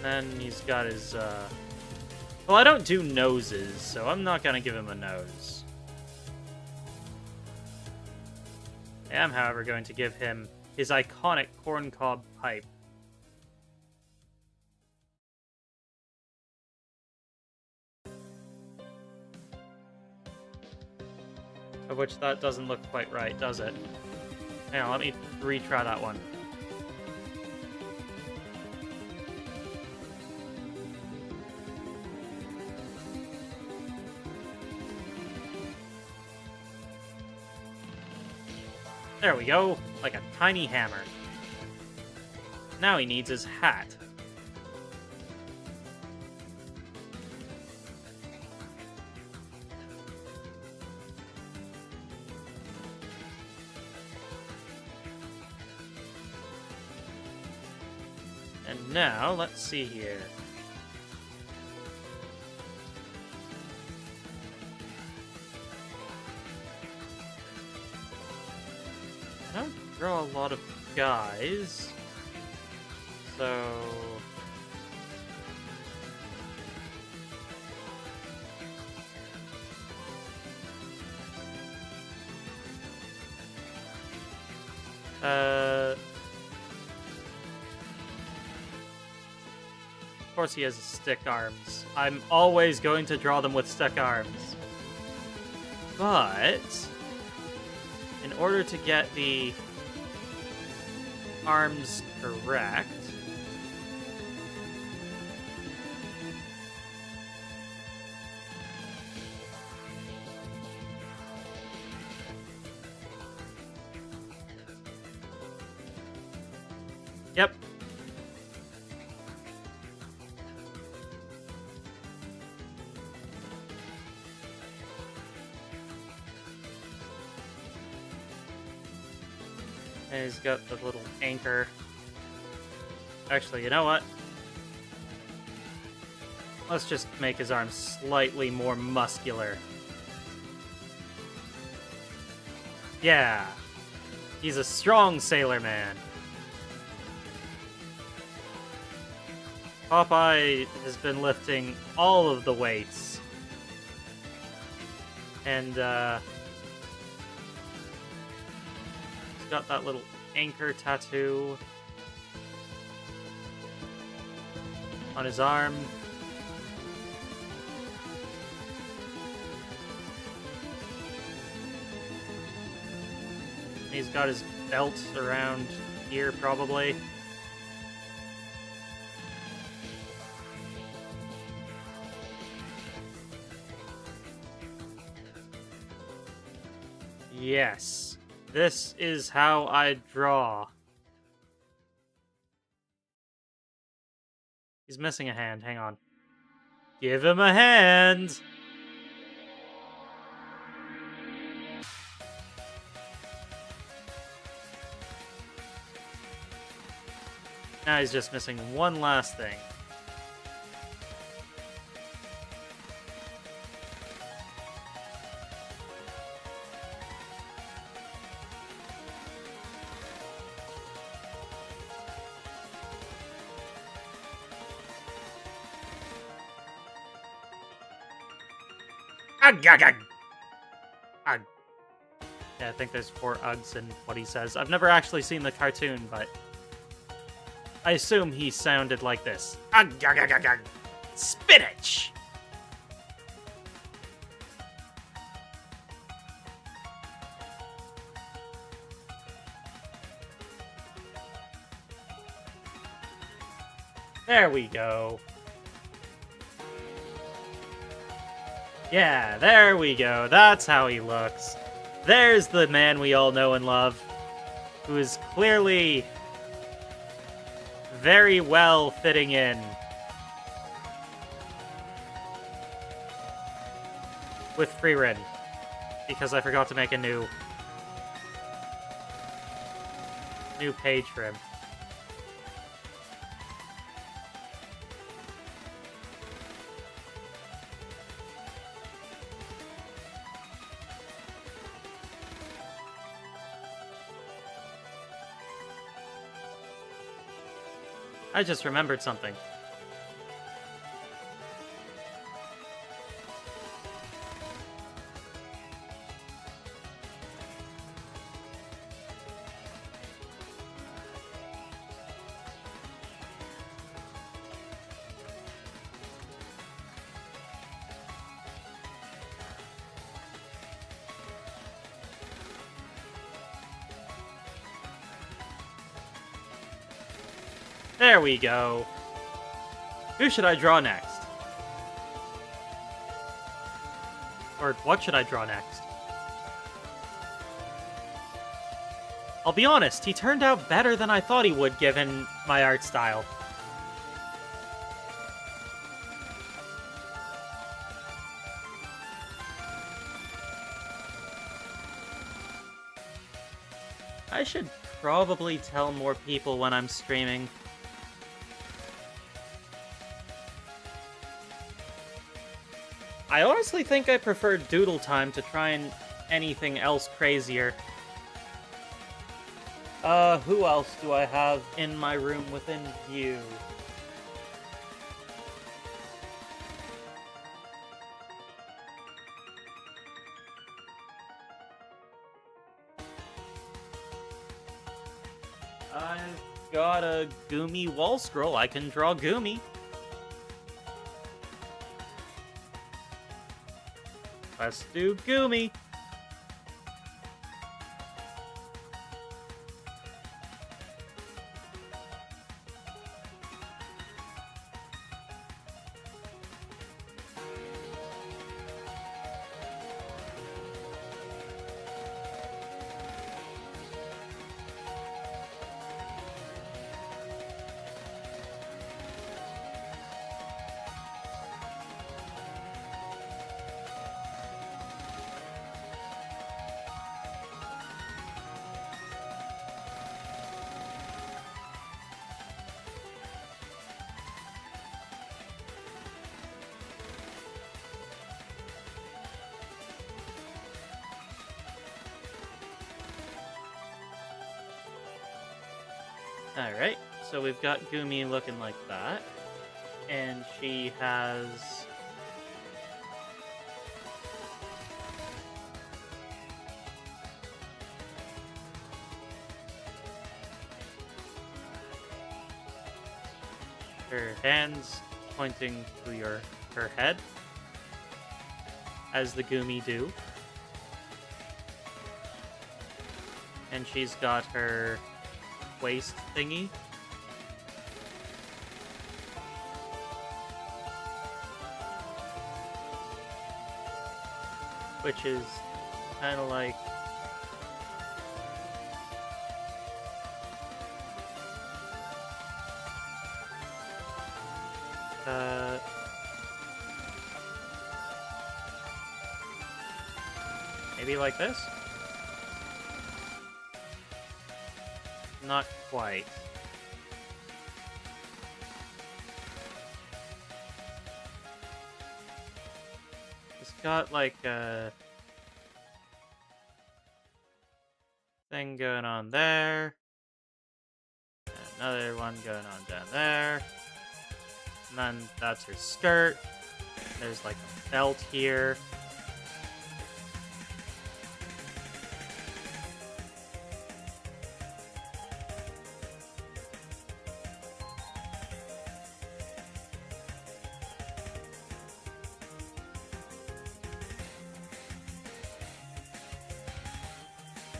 And then he's got his, well, I don't do noses, so I'm not gonna give him a nose. I am, however, going to give him his iconic corncob pipe. Of which that doesn't look quite right, does it? Hang on, let me retry that one. There we go, like a tiny hammer. Now he needs his hat. And now, let's see here. I don't draw a lot of guys, so... Of course he has stick arms. I'm always going to draw them with stick arms. But... in order to get the arms correct, yep. And he's got the little anchor. Actually, you know what? Let's just make his arms slightly more muscular. Yeah! He's a strong sailor man. Popeye has been lifting all of the weights. And, got that little anchor tattoo on his arm. He's got his belt around here, probably. Yes. This is how I draw. He's missing a hand. Hang on. Give him a hand! Now he's just missing one last thing. Ugh, ugh, ugh. Ugh. Yeah, I think there's 4 Uggs in what he says. I've never actually seen the cartoon, but I assume he sounded like this. Ugh, ugh, ugh, ugh, ugh. Spinach! There we go. Yeah, there we go. That's how he looks. There's the man we all know and love, who is clearly very well fitting in with Frieren, because I forgot to make a new page for him. I just remembered something. There we go. Who should I draw next? Or what should I draw next? I'll be honest, he turned out better than I thought he would given my art style. I should probably tell more people when I'm streaming. I honestly think I prefer doodle time to trying anything else crazier. Who else do I have in my room within view? I've got a Gumi wall scroll. I can draw Gumi. Let's do Gumi. Alright, so we've got Gumi looking like that. And she has... her hands pointing to her head, as the Gumi do. And she's got her waist thingy. Which is kind of like... maybe like this? Not quite. It's got like a thing going on there. Another one going on down there. And then that's her skirt. There's like a belt here.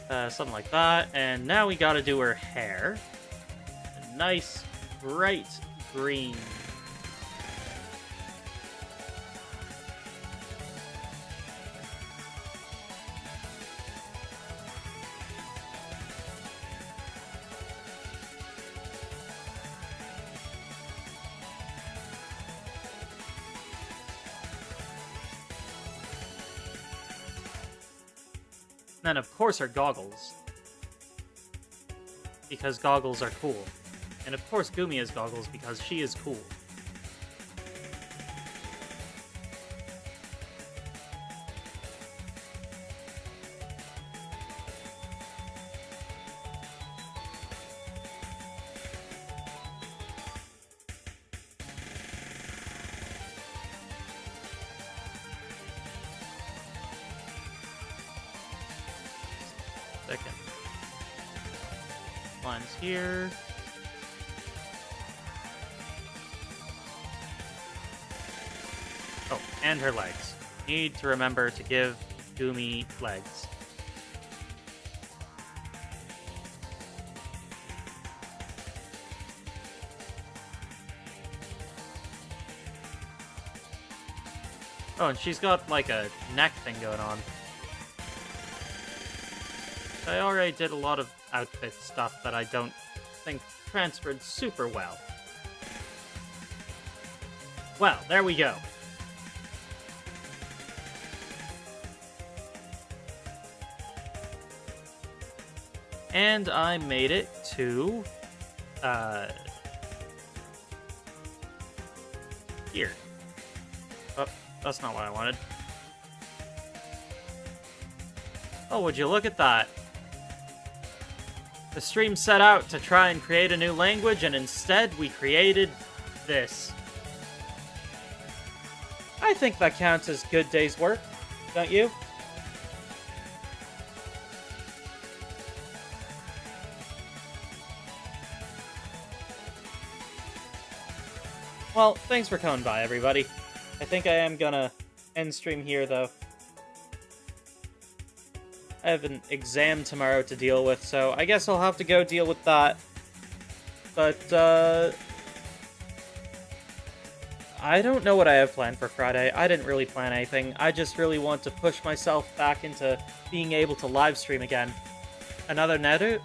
Something like that. And now we gotta do her hair. A nice, bright green. And then, of course, her goggles. Because goggles are cool. And of course, Gumi has goggles because she is cool. Second. Lines here. Oh, and her legs. Need to remember to give Gumi legs. Oh, and she's got like a neck thing going on. I already did a lot of outfit stuff that I don't think transferred super well. Well, there we go. And I made it to, here. Oh, that's not what I wanted. Oh, would you look at that? The stream set out to try and create a new language, and instead we created this. I think that counts as good day's work, don't you? Well, thanks for coming by, everybody. I think I am gonna end stream here, though. I have an exam tomorrow to deal with, so I guess I'll have to go deal with that. But, I don't know what I have planned for Friday. I didn't really plan anything. I just really want to push myself back into being able to live stream again. Another Nedoot?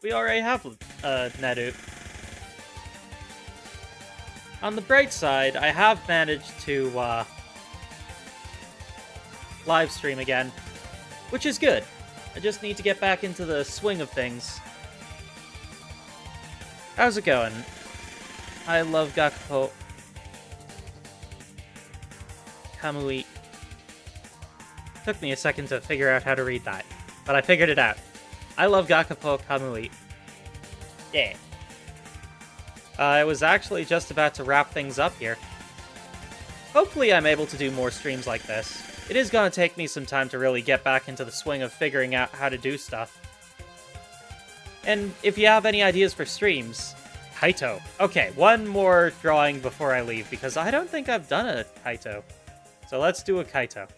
We already have a Nedoot. On the bright side, I have managed to, live stream again. Which is good. I just need to get back into the swing of things. How's it going? I love Gakupo Kamui. Took me a second to figure out how to read that, but I figured it out. I love Gakupo Kamui. Yeah. I was actually just about to wrap things up here. Hopefully I'm able to do more streams like this. It is going to take me some time to really get back into the swing of figuring out how to do stuff. And if you have any ideas for streams, Kaito. Okay, one more drawing before I leave, because I don't think I've done a Kaito. So let's do a Kaito.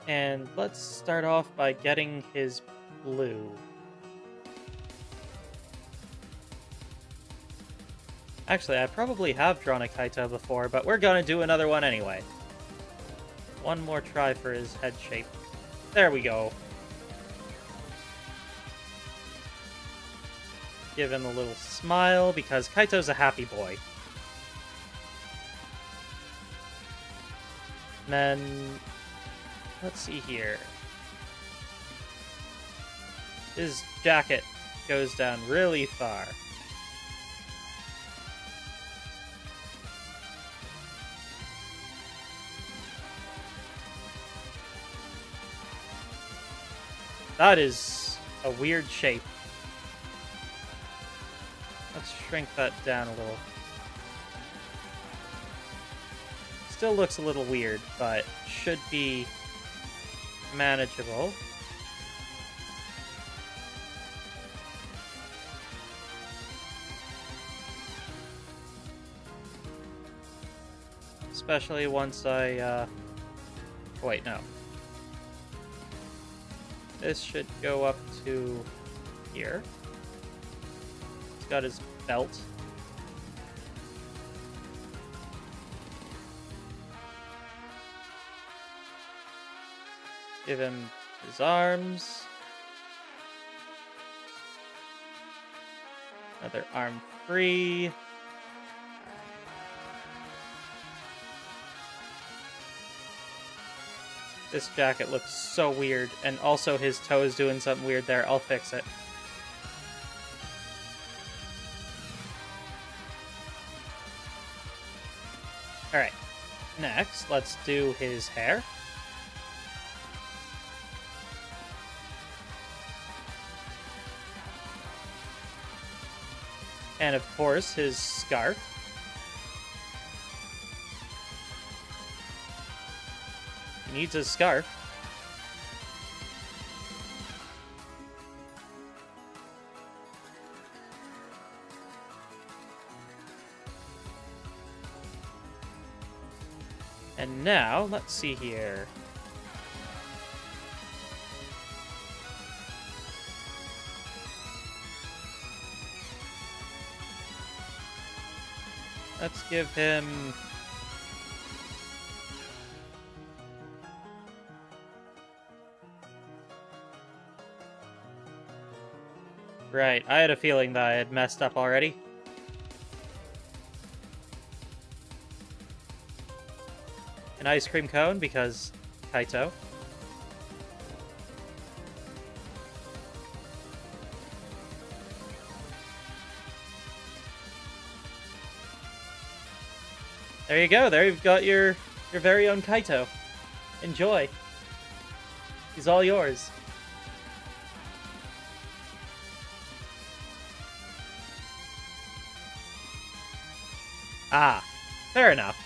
And let's start off by getting his blue. Actually, I probably have drawn a Kaito before, but we're gonna do another one anyway. One more try for his head shape. There we go. Give him a little smile, because Kaito's a happy boy. And then, let's see here. His jacket goes down really far. That is a weird shape. Let's shrink that down a little. Still looks a little weird, but should be manageable. Especially once I, oh, wait, no. This should go up to here. He's got his belt. Give him his arms. Another arm free. This jacket looks so weird, and also his toe is doing something weird there. I'll fix it. Alright, next, let's do his hair. And of course, his scarf. He needs his scarf. And now, let's see here. Let's give him... Right, I had a feeling that I had messed up already. An ice cream cone, because Kaito. There you go, there you've got your very own Kaito. Enjoy. He's all yours. Ah, fair enough.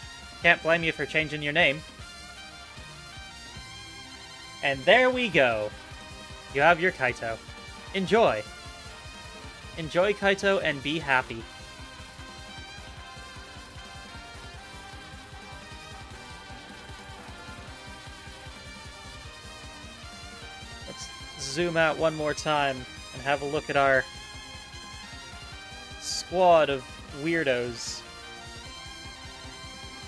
Can't blame you for changing your name. And there we go. You have your Kaito. Enjoy. Enjoy Kaito and be happy. Let's zoom out one more time and have a look at our squad of weirdos.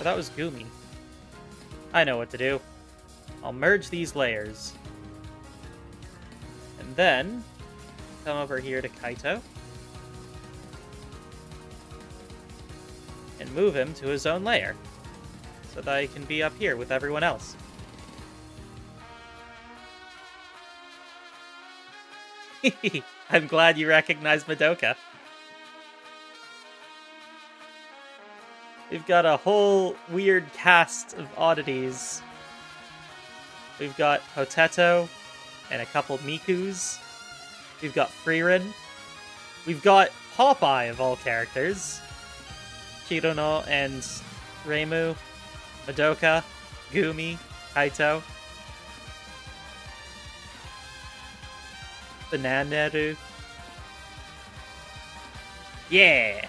Oh, that was Gumi. I know what to do. I'll merge these layers. And then, come over here to Kaito. And move him to his own layer. So that he can be up here with everyone else. I'm glad you recognize Madoka. We've got a whole weird cast of oddities. We've got Potato and a couple Mikus. We've got Frieren. We've got Popeye of all characters. Chirono and Reimu. Madoka. Gumi. Kaito. Bananeru. Yeah!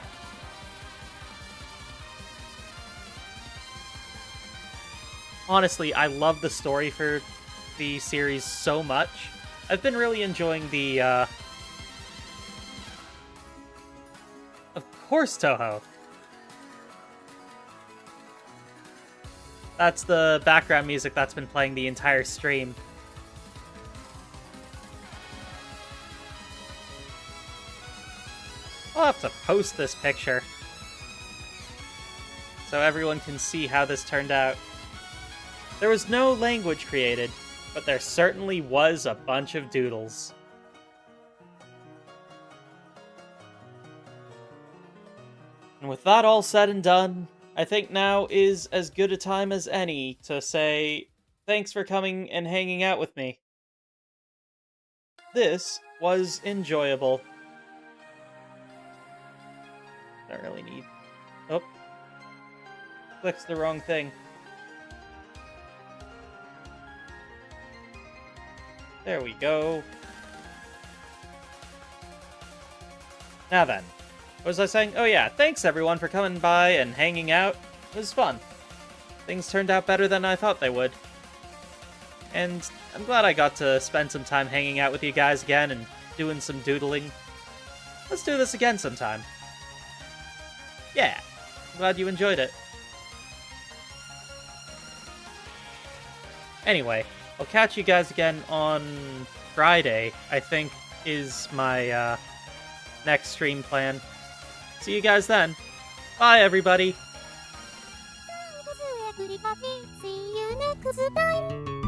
Honestly, I love the story for the series so much. I've been really enjoying the, Of course, Toho! That's the background music that's been playing the entire stream. I'll have to post this picture so everyone can see how this turned out. There was no language created, but there certainly was a bunch of doodles. And with that all said and done, I think now is as good a time as any to say thanks for coming and hanging out with me. This was enjoyable. Don't really need... Oh. Clicks the wrong thing. There we go. Now then, what was I saying? Oh yeah, thanks everyone for coming by and hanging out. It was fun. things turned out better than I thought they would. And I'm glad I got to spend some time hanging out with you guys again and doing some doodling. Let's do this again sometime. Yeah, glad you enjoyed it. Anyway, I'll catch you guys again on Friday, I think, is my next stream plan. See you guys then. Bye, everybody! See you next time.